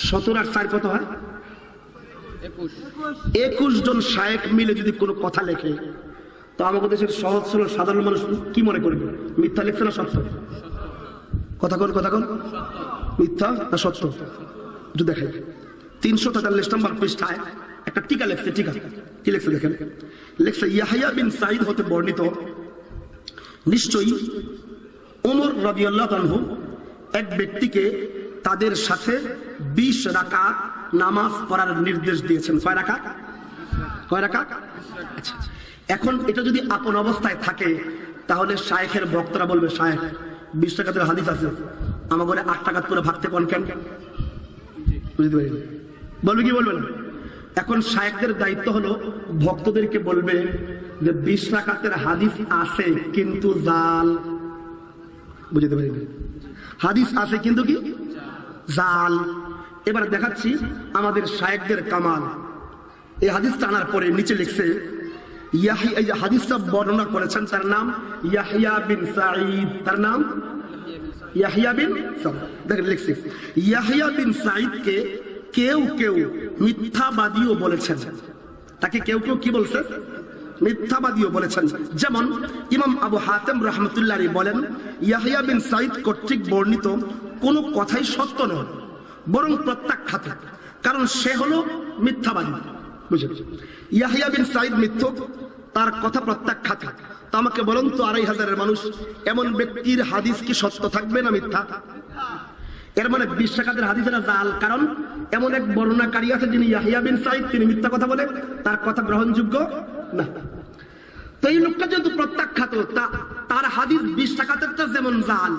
17 আর 4 কত হয়? 21 জন শায়েখ মিলে যদি কোনো কথা লেখে, তো আমাদের দেশের সহজ সরল সাধারণ মানুষ কি মনে করবে? মিথ্যা লিখছে না সত্য? কথা কোন মিথ্যা না সত্য? একটু দেখাই। 343 নম্বর পৃষ্ঠায় একটা টিকা লেখছে। টিকা কি লেখছে দেখেন, লেখছে ইয়াহইয়া বিন সাঈদ হতে বর্ণিত, নিশ্চয়ই ওমর রাদিয়াল্লাহু আনহু এক ব্যক্তিকে তাদের সাথে 20 রাকাত নামাজ পড়ার নির্দেশ দিয়েছেন। কয় রাকাত? কয় রাকাত? আচ্ছা, এখন এটা যদি আপন অবস্থায় থাকে, তাহলে শায়েখের ভক্তরা বলবে, শায়েখ 20 রাকাতের হাদিস আছে, আমার ঘরে 8 রাকাত করে ভাগতে কোন কেন? বুঝতে পারি বলবে কি বলবে না? এখন শায়েখদের দায়িত্ব হলো ভক্তদেরকে বলবে যে 20 রাকাতের হাদিস আছে কিন্তু জাল। বুঝতে পারি হাদিস আছে কিন্তু কি জাল। এবার দেখাচ্ছি আমাদের শায়েখদের কামাল। এই হাদিসটা আনার পরে নিচে লিখছে হাদিসটা বর্ণনা করেছেন, তার নাম ইয়াহিয়া বিন সাঈদ। তার নাম ইয়াহিয়া বিন সাঈদ। দেখেন লিখছে ইয়াহিয়া বিন সাঈদকে কেউ কেউ মিথ্যাবাদীও বলেছেন। তাকে কেউ কেউ কি বলছে? মিথ্যাবাদীও বলেছেন। যেমন ইমাম আবু হাতেম রাহমাতুল্লাহ আলাইহি বলেন, ইয়াহিয়া বিন সাঈদ কর্তৃক বর্ণিত কোনো কথাই সত্য নয়, বরং প্রত্যাখ্যাত, কারণ সে হলো মিথ্যাবাদী। বুঝলেন? ইয়াহিয়া বিন সাঈদ মিথ্যক, তার কথা প্রত্যাখ্যাত। তো আমাকে বলুন তো 2500 মানুষ, এমন ব্যক্তির হাদিস কি সত্য থাকবে না মিথ্যা? এর মানে 20 রাকাতের হাদিসের জাল, কারণ এমন এক বর্ণনাকারী আছে যিনি ইয়াহিয়া বিন সাঈদ, তিনি মিথ্যা কথা বলে, তার কথা গ্রহণযোগ্য না। তো এই লোকটা যেহেতু প্রত্যাখ্যাত, তার হাদিস 20 রাকাতেরটা যেমন জাল,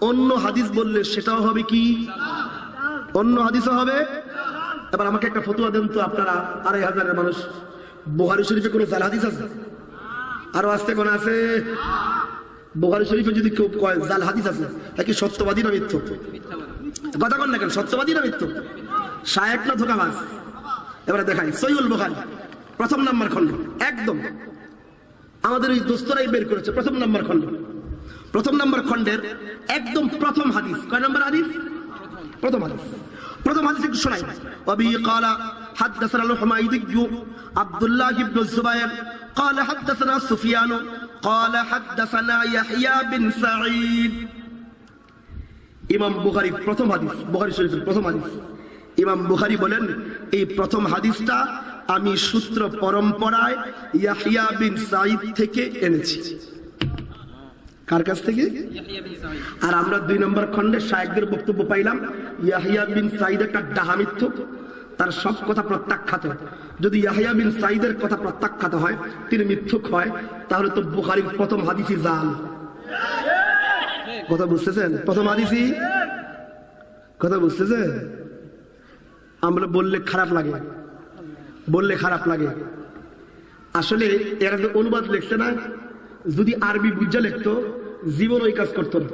অন্য হাদিস বললে সেটাও হবে কি? অন্য হাদিসও হবে। এবার আমাকে একটা ফতোয়া দেন তো আপনারা, 2500 মানুষ, বুখারী শরীফে কোনো জাল হাদিস আছে? আরো আসতে কোন আছে? বুখারী শরীফে যদি কেউ কয় জাল হাদিস আছে, তা কি সত্যবাদী না মিথ্যক? কথা কন না কেন, সত্যবাদী না মিথ্যক? শায়েখ না ধোঁকাবাজ? এবারে দেখাই সহিহুল বুখারী প্রথম নাম্বার খণ্ড, একদম আমাদের ওই দোস্তরাই বের করেছে প্রথম নাম্বার খণ্ড। প্রথম নাম্বার খণ্ডের একদম প্রথম হাদিস। কয় নাম্বার হাদিস? প্রথম হাদিস। প্রথম হাদিস একটু শোনাই। ওয়াবিহি ক্বালা হাদাসানা আল-হুমায়দি আব্দুল্লাহ ইবনে যুবাইর قال حدثنا سفيان قال حدثنا يحيى بن سعيد। ইমাম বুখারী প্রথম হাদিস, বুখারী শরীফের প্রথম হাদিস। ইমাম বুখারী বলেন, এই প্রথম হাদিসটা আমি সূত্র পরম্পরায় ইয়াহিয়া বিন সাঈদ থেকে এনেছি। কার কাছ থেকে? ইয়াহিয়া বিন সাঈদ। আর আমরা 2 নম্বর খণ্ডে শায়েখদের বক্তব্য পাইলাম, ইয়াহিয়া বিন সাঈদ একটা ডাহা মিথ্যক, তার সব কথা প্রত্যাখ্যাত। যদি ইয়াহিয়া বিন সাঈদের কথা প্রত্যাখ্যাত হয়, তিনি মিথ্যক হয়, তাহলে তো বুখারীর প্রথম হাদিসই জাল। কথা বুঝতেছেন? প্রথম হাদিসই কথা বুঝতেছেন? আমরা বললে খারাপ লাগে, বললে খারাপ লাগে। আসলে এরা যে অনুবাদ লিখছে না, যদি আরবি বুঝা লিখতো জীবন ওই কাজ করতো না।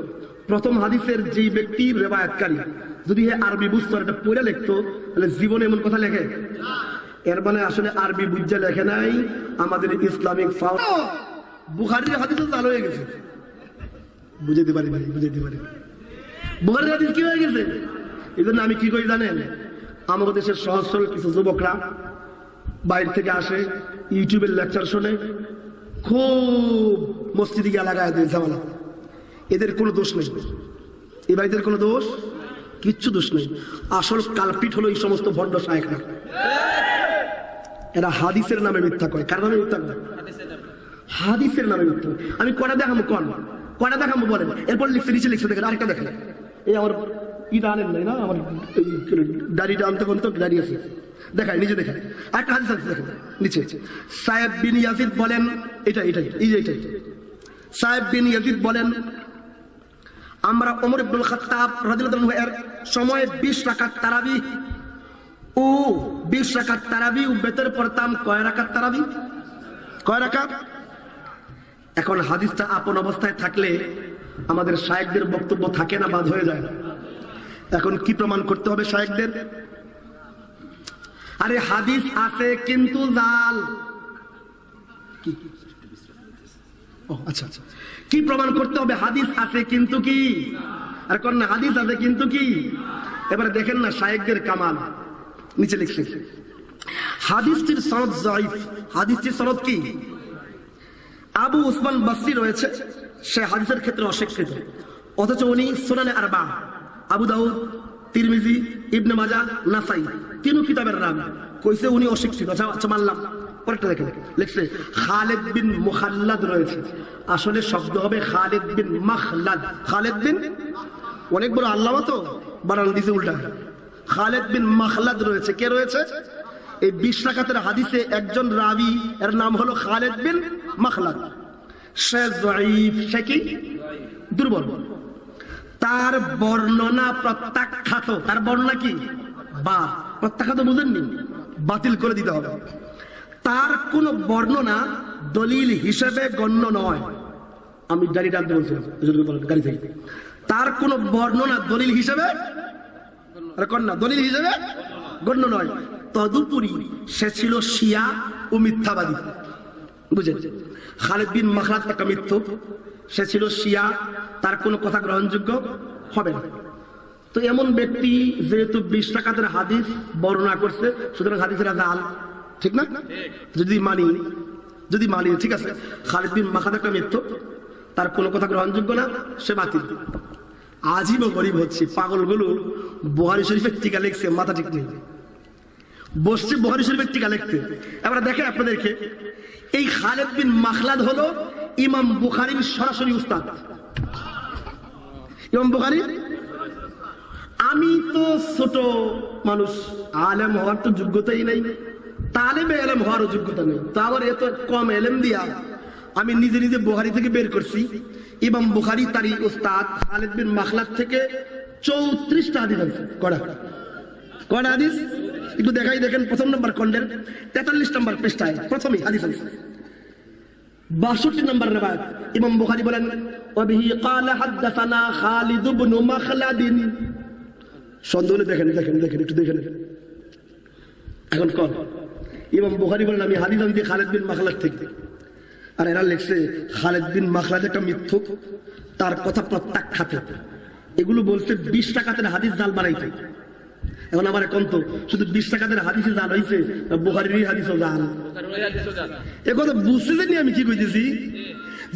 প্রথম হাদিসের যে ব্যক্তি রেবায়াতকারী যদি আরবি বুঝতো, এটা পড়ে লিখতো, তাহলে জীবনে এমন কথা লেখে? এর মানে আসলে আরবি বুঝা লেখে নাই। আমাদের ইসলামিক বুখারীর হাদিসও জাল হয়ে গেছে। বুঝাইতে পারি ভাই, বুঝাইতে পারি। বুখারীর হাদিস কি হয়ে গেছে? এই জন্য আমি কি করি জানেন, আমাদের দেশের সহজ সরল কিছু যুবকরা বাইরে থেকে আসে, ইউটিউবের লেকচার শোনে, খুব মসজিদে গিয়ে লাগায় দেয় ঝামেলা। এদের কোনো দোষ নেই, এই ভাইদের কোনো দোষ, কিচ্ছু দোষ নেই। আসল কালপিট হলো এই সমস্ত ভণ্ড শায়েখরা। এরা হাদিসের নামে মিথ্যা কয়। কার নামে মিথ্যা কয়? হাদিসের নামে মিথ্যা। আমি কয়টা দেখাবো? কয়টা দেখাবো বলেন? এরপর লিখছে, নিচে লিখছে, দেখেন আরেকটা দেখেন। এই আমার ইটা আনেন নাই না, আমার দাড়িটা আনতে বলতো, দাড়ি আছে, দেখায় নিজে দেখেন। আরেকটা হাদিস আছে দেখেন নিচে। সায়েব বিন ইয়াজিদ বলেন, এটাই সায়েব বিন ইয়াজিদ বলেন, আমরা ওমর ইবনুল খাত্তাব রাদিয়াল্লাহু আনহু এর সময় 20 রাকাত তারাবি ও 20 রাকাত তারাবি ও বেতর পড়তাম। কয় রাকাত তারাবি? কয় রাকাত? এখন হাদিসটা আপন অবস্থায় থাকলে আমাদের শায়েখদের বক্তব্য থাকে না, বাদ হয়ে যায়। এখন কি প্রমাণ করতে হবে শায়েখদের? আরে হাদিস আছে কিন্তু জাল। আচ্ছা, কি প্রমাণ করতে হবে? হাদিস আছে কিন্তু কি? আর কোন না, হাদিস আছে কিন্তু কি? এবারে দেখেন না শায়েখদের কামাল। নিচে লিখছে হাদিসটির সনদ যায়িফ। হাদিসটির সনদ কি? আবু উসমান বসরি রয়েছে, সে হাদিসের ক্ষেত্রে অস্বীকৃত, অথচ উনি সুনানে আরবা, আবু দাউদ, তিরমিজি, ইবনে মাজাহ, নাসাই, তিন কিতাবের রাবি, কইছে উনি অস্বীকৃত। আচ্ছা মানলাম। পরেরটা দেখেন, লিখছে খালিদ বিন মুখাল্লাদ রয়েছে, আসলে শব্দ হবে খালিদ বিন মাখলাদ। খালিদ বিন, অনেক বড় আল্লামা তো, বানান দিছে উল্টা। খালিদ বিন মাখলাদ রয়েছে। কে রয়েছে? এই 20 রাকাতের হাদিসে একজন রাবি, এর নাম হলো খালিদ বিন মাখলাদ। সে যায়িফ, সে কি? দুর্বল। তার বর্ণনা প্রত্যাখ্যাত। তার বর্ণনা কি? বা প্রত্যাখ্যাত বুঝেননি, বাতিল করে দিতে হবে। তার কোন বর্ণনা দলিল হিসেবে গণ্য নয়। আমি গাড়ি টানতে বলছিলাম গাড়ি থেকে, তার কোন বর্ণনা দলিল হিসেবে দলিল হিসেবে গণ্য নয়। তদুপরি সে ছিল শিয়া ও মিথ্যাবাদী, বুঝেন? খালিদ বিন মাখলাদ একটা মিথ্যুক, সে ছিল শিয়া, তার কোনো কথা গ্রহণযোগ্য হবে না। তো এমন ব্যক্তি যেহেতু 20 রাকাতের হাদিস বর্ণনা করছে, সুতরাং হাদিসের জাল, ঠিক না? যদি মানি ঠিক আছে, খালিদ বিন মাখলাদ একটা মিথ্যুক, তার কোনো কথা গ্রহণযোগ্য না, সে বাতিল। আজীব গরিব হচ্ছে, পাগলগুলো বুখারী শরীফের টিকা লিখছে, মাথা ঠিক নেই, বসছে বুখারী শরীফের টিকা লিখতে। এবার দেখেন আপনাদেরকে, এই খালিদ বিন মাখলাদ হলো ইমাম বুখারীর সরাসরি উস্তাদ। ইমাম বুখারী, আমি তো ছোট মানুষ, আলেম হওয়ার তো যোগ্যতাই নেই, তালেবে এলেম হওয়ারও যোগ্যতা নেই, তো আবার এত কম এলেম দিয়া আমি নিজে বুখারী থেকে বের করছি। ইমাম বুখারী তারই উস্তাদ খালিদ বিন মাখলাদ থেকে 34টা হাদিস আছে। কয়টা হাদিস একটু দেখাই, দেখেন। প্রথম নম্বর খণ্ডের 43 নম্বর পৃষ্ঠায় প্রথমেই হাদিস আছে। 62 নম্বর রিওয়ায়াত ইমাম বুখারী বলেন, ওয়াবিহি ক্বালা হাদাসানা খালিদ ইবনে মাখলাদ। সন্দেহ দেখেন একটু দেখেন। এখন কোন ইমাম বুখারী বলেন আমি হাদিস আনছি খালিদ বিন মাখলাদ থেকে, আর এরা লিখছে খালিদ বিন মাখলাদ একটা মিথ্যুক, তার কথা প্রত্যাখ্যাত। এগুলো বলছে 20 রাকাতের হাদিস জাল বানাইতে। এখন আমার এখন তো শুধু 20 রাকাতের হাদিসে জাল হইছে, বুখারীর হাদিসও জাল। এখন বুঝতে জানি আমি কি কইতেছি।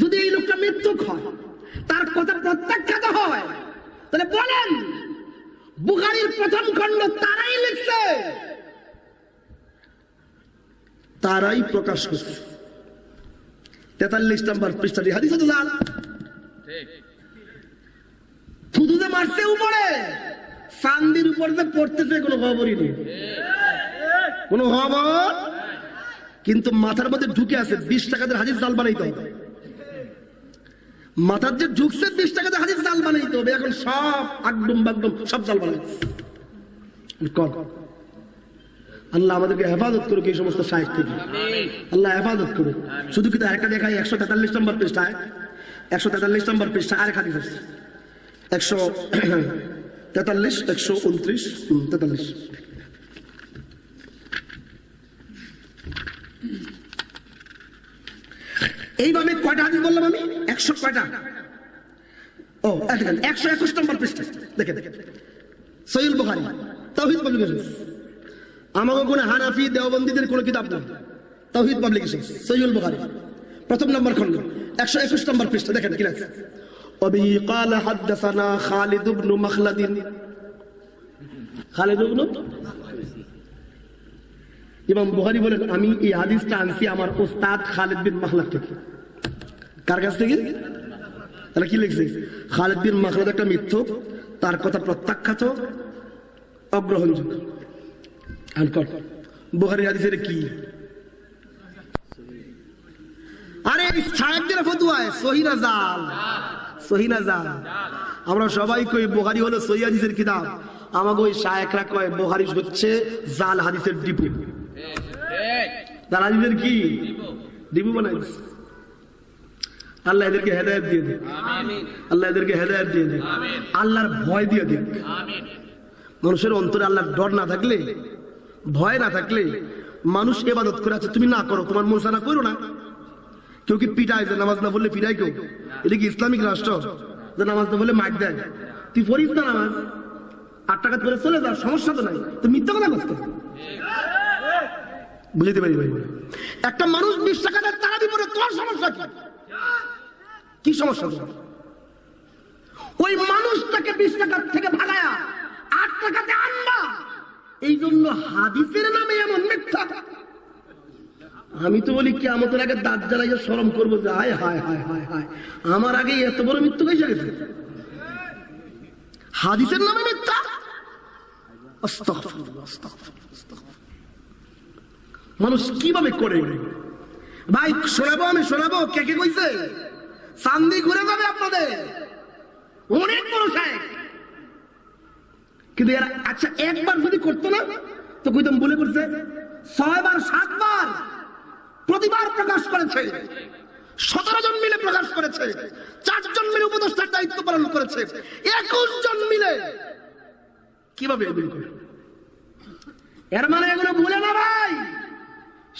যদি এই লোকটা মিথ্যুক হয়, তার কথা প্রত্যাখ্যাত হয়, তাহলে বলেন বুখারীর প্রথম খণ্ড তারাই লিখছে, তারাই প্রকাশ করছে। 43 নম্বর পৃষ্ঠাটি হাদিস তো জাল, ফুদুতে মারছে উপরে, চান্দির উপর যে পড়তেছে কোনো খবরই নেই, কোনো খবর। কিন্তু মাথার মধ্যে ঢুকে আছে 20 টাকাদের হাদিস জাল বানাইতে হবে। মাথার যে ঢুকছে 20 টাকাদের হাদিস জাল বানাইতে হবে। এখন সব আকডুম বাগডুম সব জাল বানাইছে। আল্লাহ আমাদেরকে হেফাজত করুক এই সমস্ত শায়েখ থেকে, আল্লাহ হেফাজত করুক। শুধু কিন্তু আরেকটা দেখাই, 143 নম্বর পৃষ্ঠায়, 143 নম্বর পৃষ্ঠায় আরেক হাদিস আছে, 143, 129, 43। এইভাবে কয়টা হাদিস বললাম আমি? 100 কয়টা? ও দেখেন 121 নম্বর পৃষ্ঠা দেখেন, সহিহ বুখারী তাওহীদ পাবলিকেশন। আমাকে কোনো হানাফি দেওবন্দীদের কোনো কিতাব না, তাওহীদ পাবলিকেশন, সহিহ বুখারী প্রথম নম্বর খণ্ড 121 নম্বর পৃষ্ঠা দেখেন কি লেখা। وبه قال حدثنا خالد بن مخلد। খালিদ ইবনে, ইমাম বুখারী বলেন আমি এই হাদিসটা আনছি আমার উস্তাদ খালিদ বিন মাখলাদ থেকে। কার কাছ থেকে? তাহলে কি লিখছে? খালিদ বিন মাখলাদ একটা মিথ্যুক, তার কথা প্রত্যাখ্যাত, অগ্রহণযোগ্য। বুখারী হাদিসের কি? আরে সাহেবদের ফতোয়ায় সহিহ না জাল, সহিহ না জাল। আমরা সবাই কই বুখারী হলো সহিহ হাদিসের কিতাব, আমাগো ওই শায়েখরা কয় বুখারী হচ্ছে জাল হাদিসের ডিপো। জাল হাদিসের কি ডিপো বানাইছে। আল্লাহ এদেরকে হেদায়েত দিয়ে দেন, আমিন। আল্লাহ এদেরকে হেদায়েত দিয়ে দেন, আমিন। আল্লাহর ভয় দিয়ে দেন, আমিন। মানুষের অন্তরে আল্লাহর ডর না থাকলে, ভয় না থাকলে মানুষ ইবাদত করে আছে, তুমি না করো, তোমার মন সানা করো না। কেউ কি পিটায় যে নামাজ না বললে পিটায় কেউ? এটা কি ইসলামিক রাষ্ট্র যে নামাজ না বললে মাইর দেয়? তুই পড়িস না নামাজ, 8 টাকা করে চলে যা, সমস্যা তো নাই, তো মিথ্যা কথা বলতে বুঝতে পারি। একটা মানুষ 20 টাকা দেয় তারা বিপরে, তোর সমস্যা কি? কি সমস্যা? ওই মানুষটাকে 20 টাকা থেকে ভাগায়া 8 টাকাতে আনবা, এই জন্য হাদিসের নামে এমন মিথ্যা। আমি তো বলি কিয়ামতের আগে দাঁত জ্বালাইয়া শরম করবো যে হায় হায় হায় হায় হায়, আমার আগে এত বড় মৃত্যু এসে গেছে, হাদিসের নামে মিথ্যা। আস্তাগফিরুল্লাহ, আস্তাগফিরুল্লাহ। মানুষ কিভাবে করে? ভাই শোনাবো, আমি শোনাবো, কে কে কইছে? চান্দি ঘুরে যাবে আপনাদের, অনেক বড় শায়েখ। কিন্তু এরা আচ্ছা একবার যদি করতো না তো কইতাম বলে করছে 6 বার 7 বার প্রতিবার প্রকাশ করেছে, 17 জন মিলে প্রকাশ করেছে, 4 জন মিলে উপদেষ্টার দায়িত্ব পালন করেছে, 21 জন মিলে কিভাবে এগুলো করে? এর মানে এগুলো ভুলে না ভাই,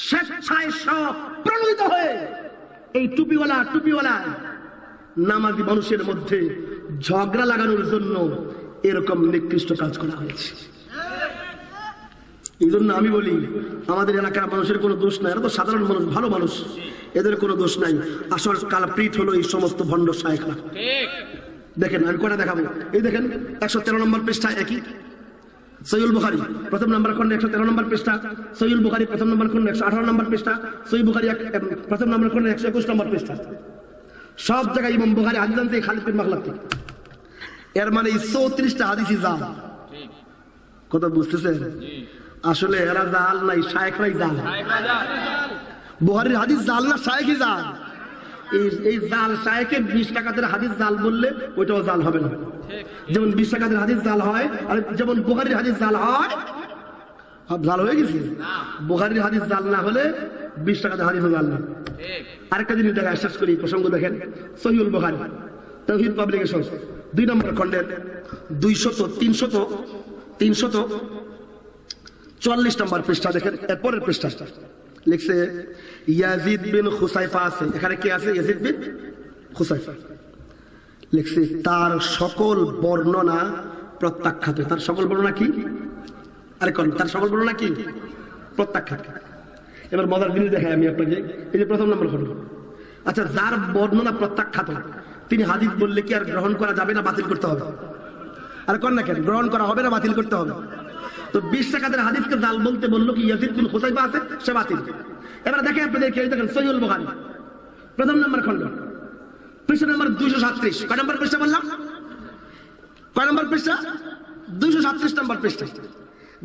স্বেচ্ছায় প্রণোদিত হয়ে এই টুপিওয়ালা নামাজি মানুষের মধ্যে ঝগড়া লাগানোর জন্য এরকম নিকৃষ্ট কাজ করা হয়েছে। এই জন্য আমি বলি আমাদের এলাকার মানুষের কোনো দোষ নাই, এরা তো সাধারণ মানুষ, ভালো মানুষ, এদের কোনো দোষ নাই। আসল কালপ্রিট হলো এই সমস্ত ভণ্ড শায়েখরা। দেখেন আমি কটা দেখাবো, এই দেখেন 113 নম্বর পৃষ্ঠা, একই সহিহুল বুখারী প্রথম নম্বর খন্ডে 113 নম্বর পৃষ্ঠা, সহিহুল বুখারী প্রথম নম্বর খন্ডে 118 নম্বর পৃষ্ঠা, সহিহ বুখারী প্রথম নম্বর খন্ডে 121 নম্বর পৃষ্ঠা। সব জায়গায় ইমাম বুখারী হাদিস আনতে খালিদ বিন মাখলাদ থেকে। এর মানে 34টা হাদিসই জাল। কথা বুঝতেছেন? আসলে এরা জাল নাই, শায়েখরাই জাল। বুখারীর হাদিস জাল না, শায়েখই জাল। এই জাল শায়েখে 20 টাকাতের হাদিস জাল বললে ওইটাও জাল হবে না। যেমন 20 টাকাতের হাদিস জাল হয়, আর যেমন বুখারীর হাদিস জাল হয়, জাল হয়ে গেছে। বুখারীর হাদিস জাল না হলে 20 টাকাতের হাদিস জাল না। আরেকটা জিনিস দেখা শেষ করি, প্রসঙ্গ দেখেন সহিহুল বুখারী তাওহীদ পাবলিকেশন 2 নম্বর খন্ডের 340 নম্বর পৃষ্ঠা দেখেন। এরপরের পৃষ্ঠা লিখছে ইয়াজিদ বিন খুসাইফা আছে, এখানে কে আছে? Yazid bin Khusaifa. লিখছে তার সকল বর্ণনা প্রত্যাখ্যাত। তার সকল বর্ণনা কি? আরে কোন তার সকল বর্ণনা কি? প্রত্যাখ্যাত। এবার মজার জিনিস দেখাই আমি আপনাকে, এই যে প্রথম নম্বর খন্ড। আচ্ছা, যার বর্ণনা প্রত্যাখ্যাত তিনি হাদিস বললে কি আর গ্রহণ করা যাবে না বাতিল করতে হবে? আর কোন না কেন গ্রহণ করা হবে না বাতিল করতে হবে? তো 20 টাকাতের হাদিসকে জাল বলতে বললো কি ইয়াজিদ বিন খুসাইফা আছে, সে বাতিল। এবার দেখেন আপনাদের কে দেখেন সহিহুল বুখারী প্রথম নম্বর খন্ড পৃষ্ঠা নম্বর 237। কয় নম্বর পৃষ্ঠা বললাম? কয় নম্বর পৃষ্ঠা? 237 নম্বর পৃষ্ঠা।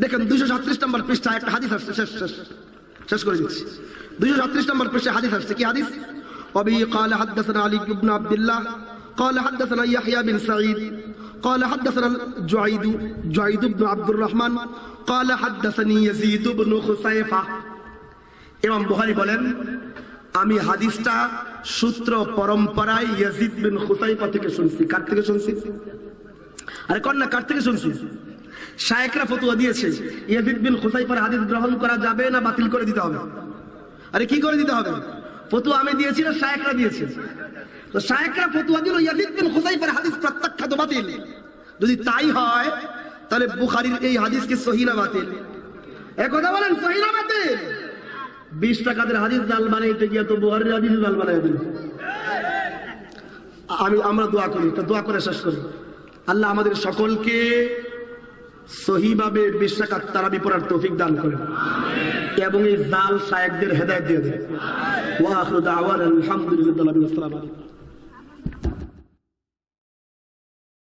দেখেন 237 নম্বর পৃষ্ঠা একটা হাদিস আসছে, শেষ করে দিচ্ছি। 237 নম্বর পৃষ্ঠা হাদিস আসছে, কি হাদিস? وبه قال حدثنا علي بن عبد الله قال حدثنا يحيى بن سعيد قال حدثنا جعيد بن عبد الرحمن قال حدثني يزيد بن خصيفة। ইমাম বুখারী বলেন আমি হাদিসটা সূত্র পরম্পরায় ইয়াজিদ বিন খুসাইফা থেকে শুনছি। কার থেকে শুনছি? আরে কোন না, কার থেকে শুনছি? শায়েখরা ফতোয়া দিয়েছে ইয়াজিদ বিন খুসাইফার হাদিস গ্রহণ করা যাবে না বাতিল করে দিতে হবে। আরে কি করে দিতে হবে? ফতোয়া আমি দিয়েছি না শায়েখরা দিয়েছে? তো শায়েখরা ফতোয়া দিল ইয়াজিদ বিন খুসাইফার হাদিস প্রত্যাখ্যাত, বাতিল। যদি তাই হয় তাহলে বুখারীর এই হাদিস কি সহিহ না বাতিল? এক কথা বলেন, সহিহ না বাতিল? 20 টাকাদের হাদিস জাল বানাইতে গিয়ে তো বুখারীর হাদিস জাল বানাই দিল। আমরা দোয়া করি, তো দোয়া করে শেষ করি, আল্লাহ আমাদের সকলকে সহিভাবে 20 টাকার তারাবি পড়ার তৌফিক দান করেন এবং এই জাল শায়েখদের হেদায়েত দিয়ে দেন। ওয়া আখিরু দাওয়ানা আলহামদুলিল্লাহি রাব্বিল আলামিন।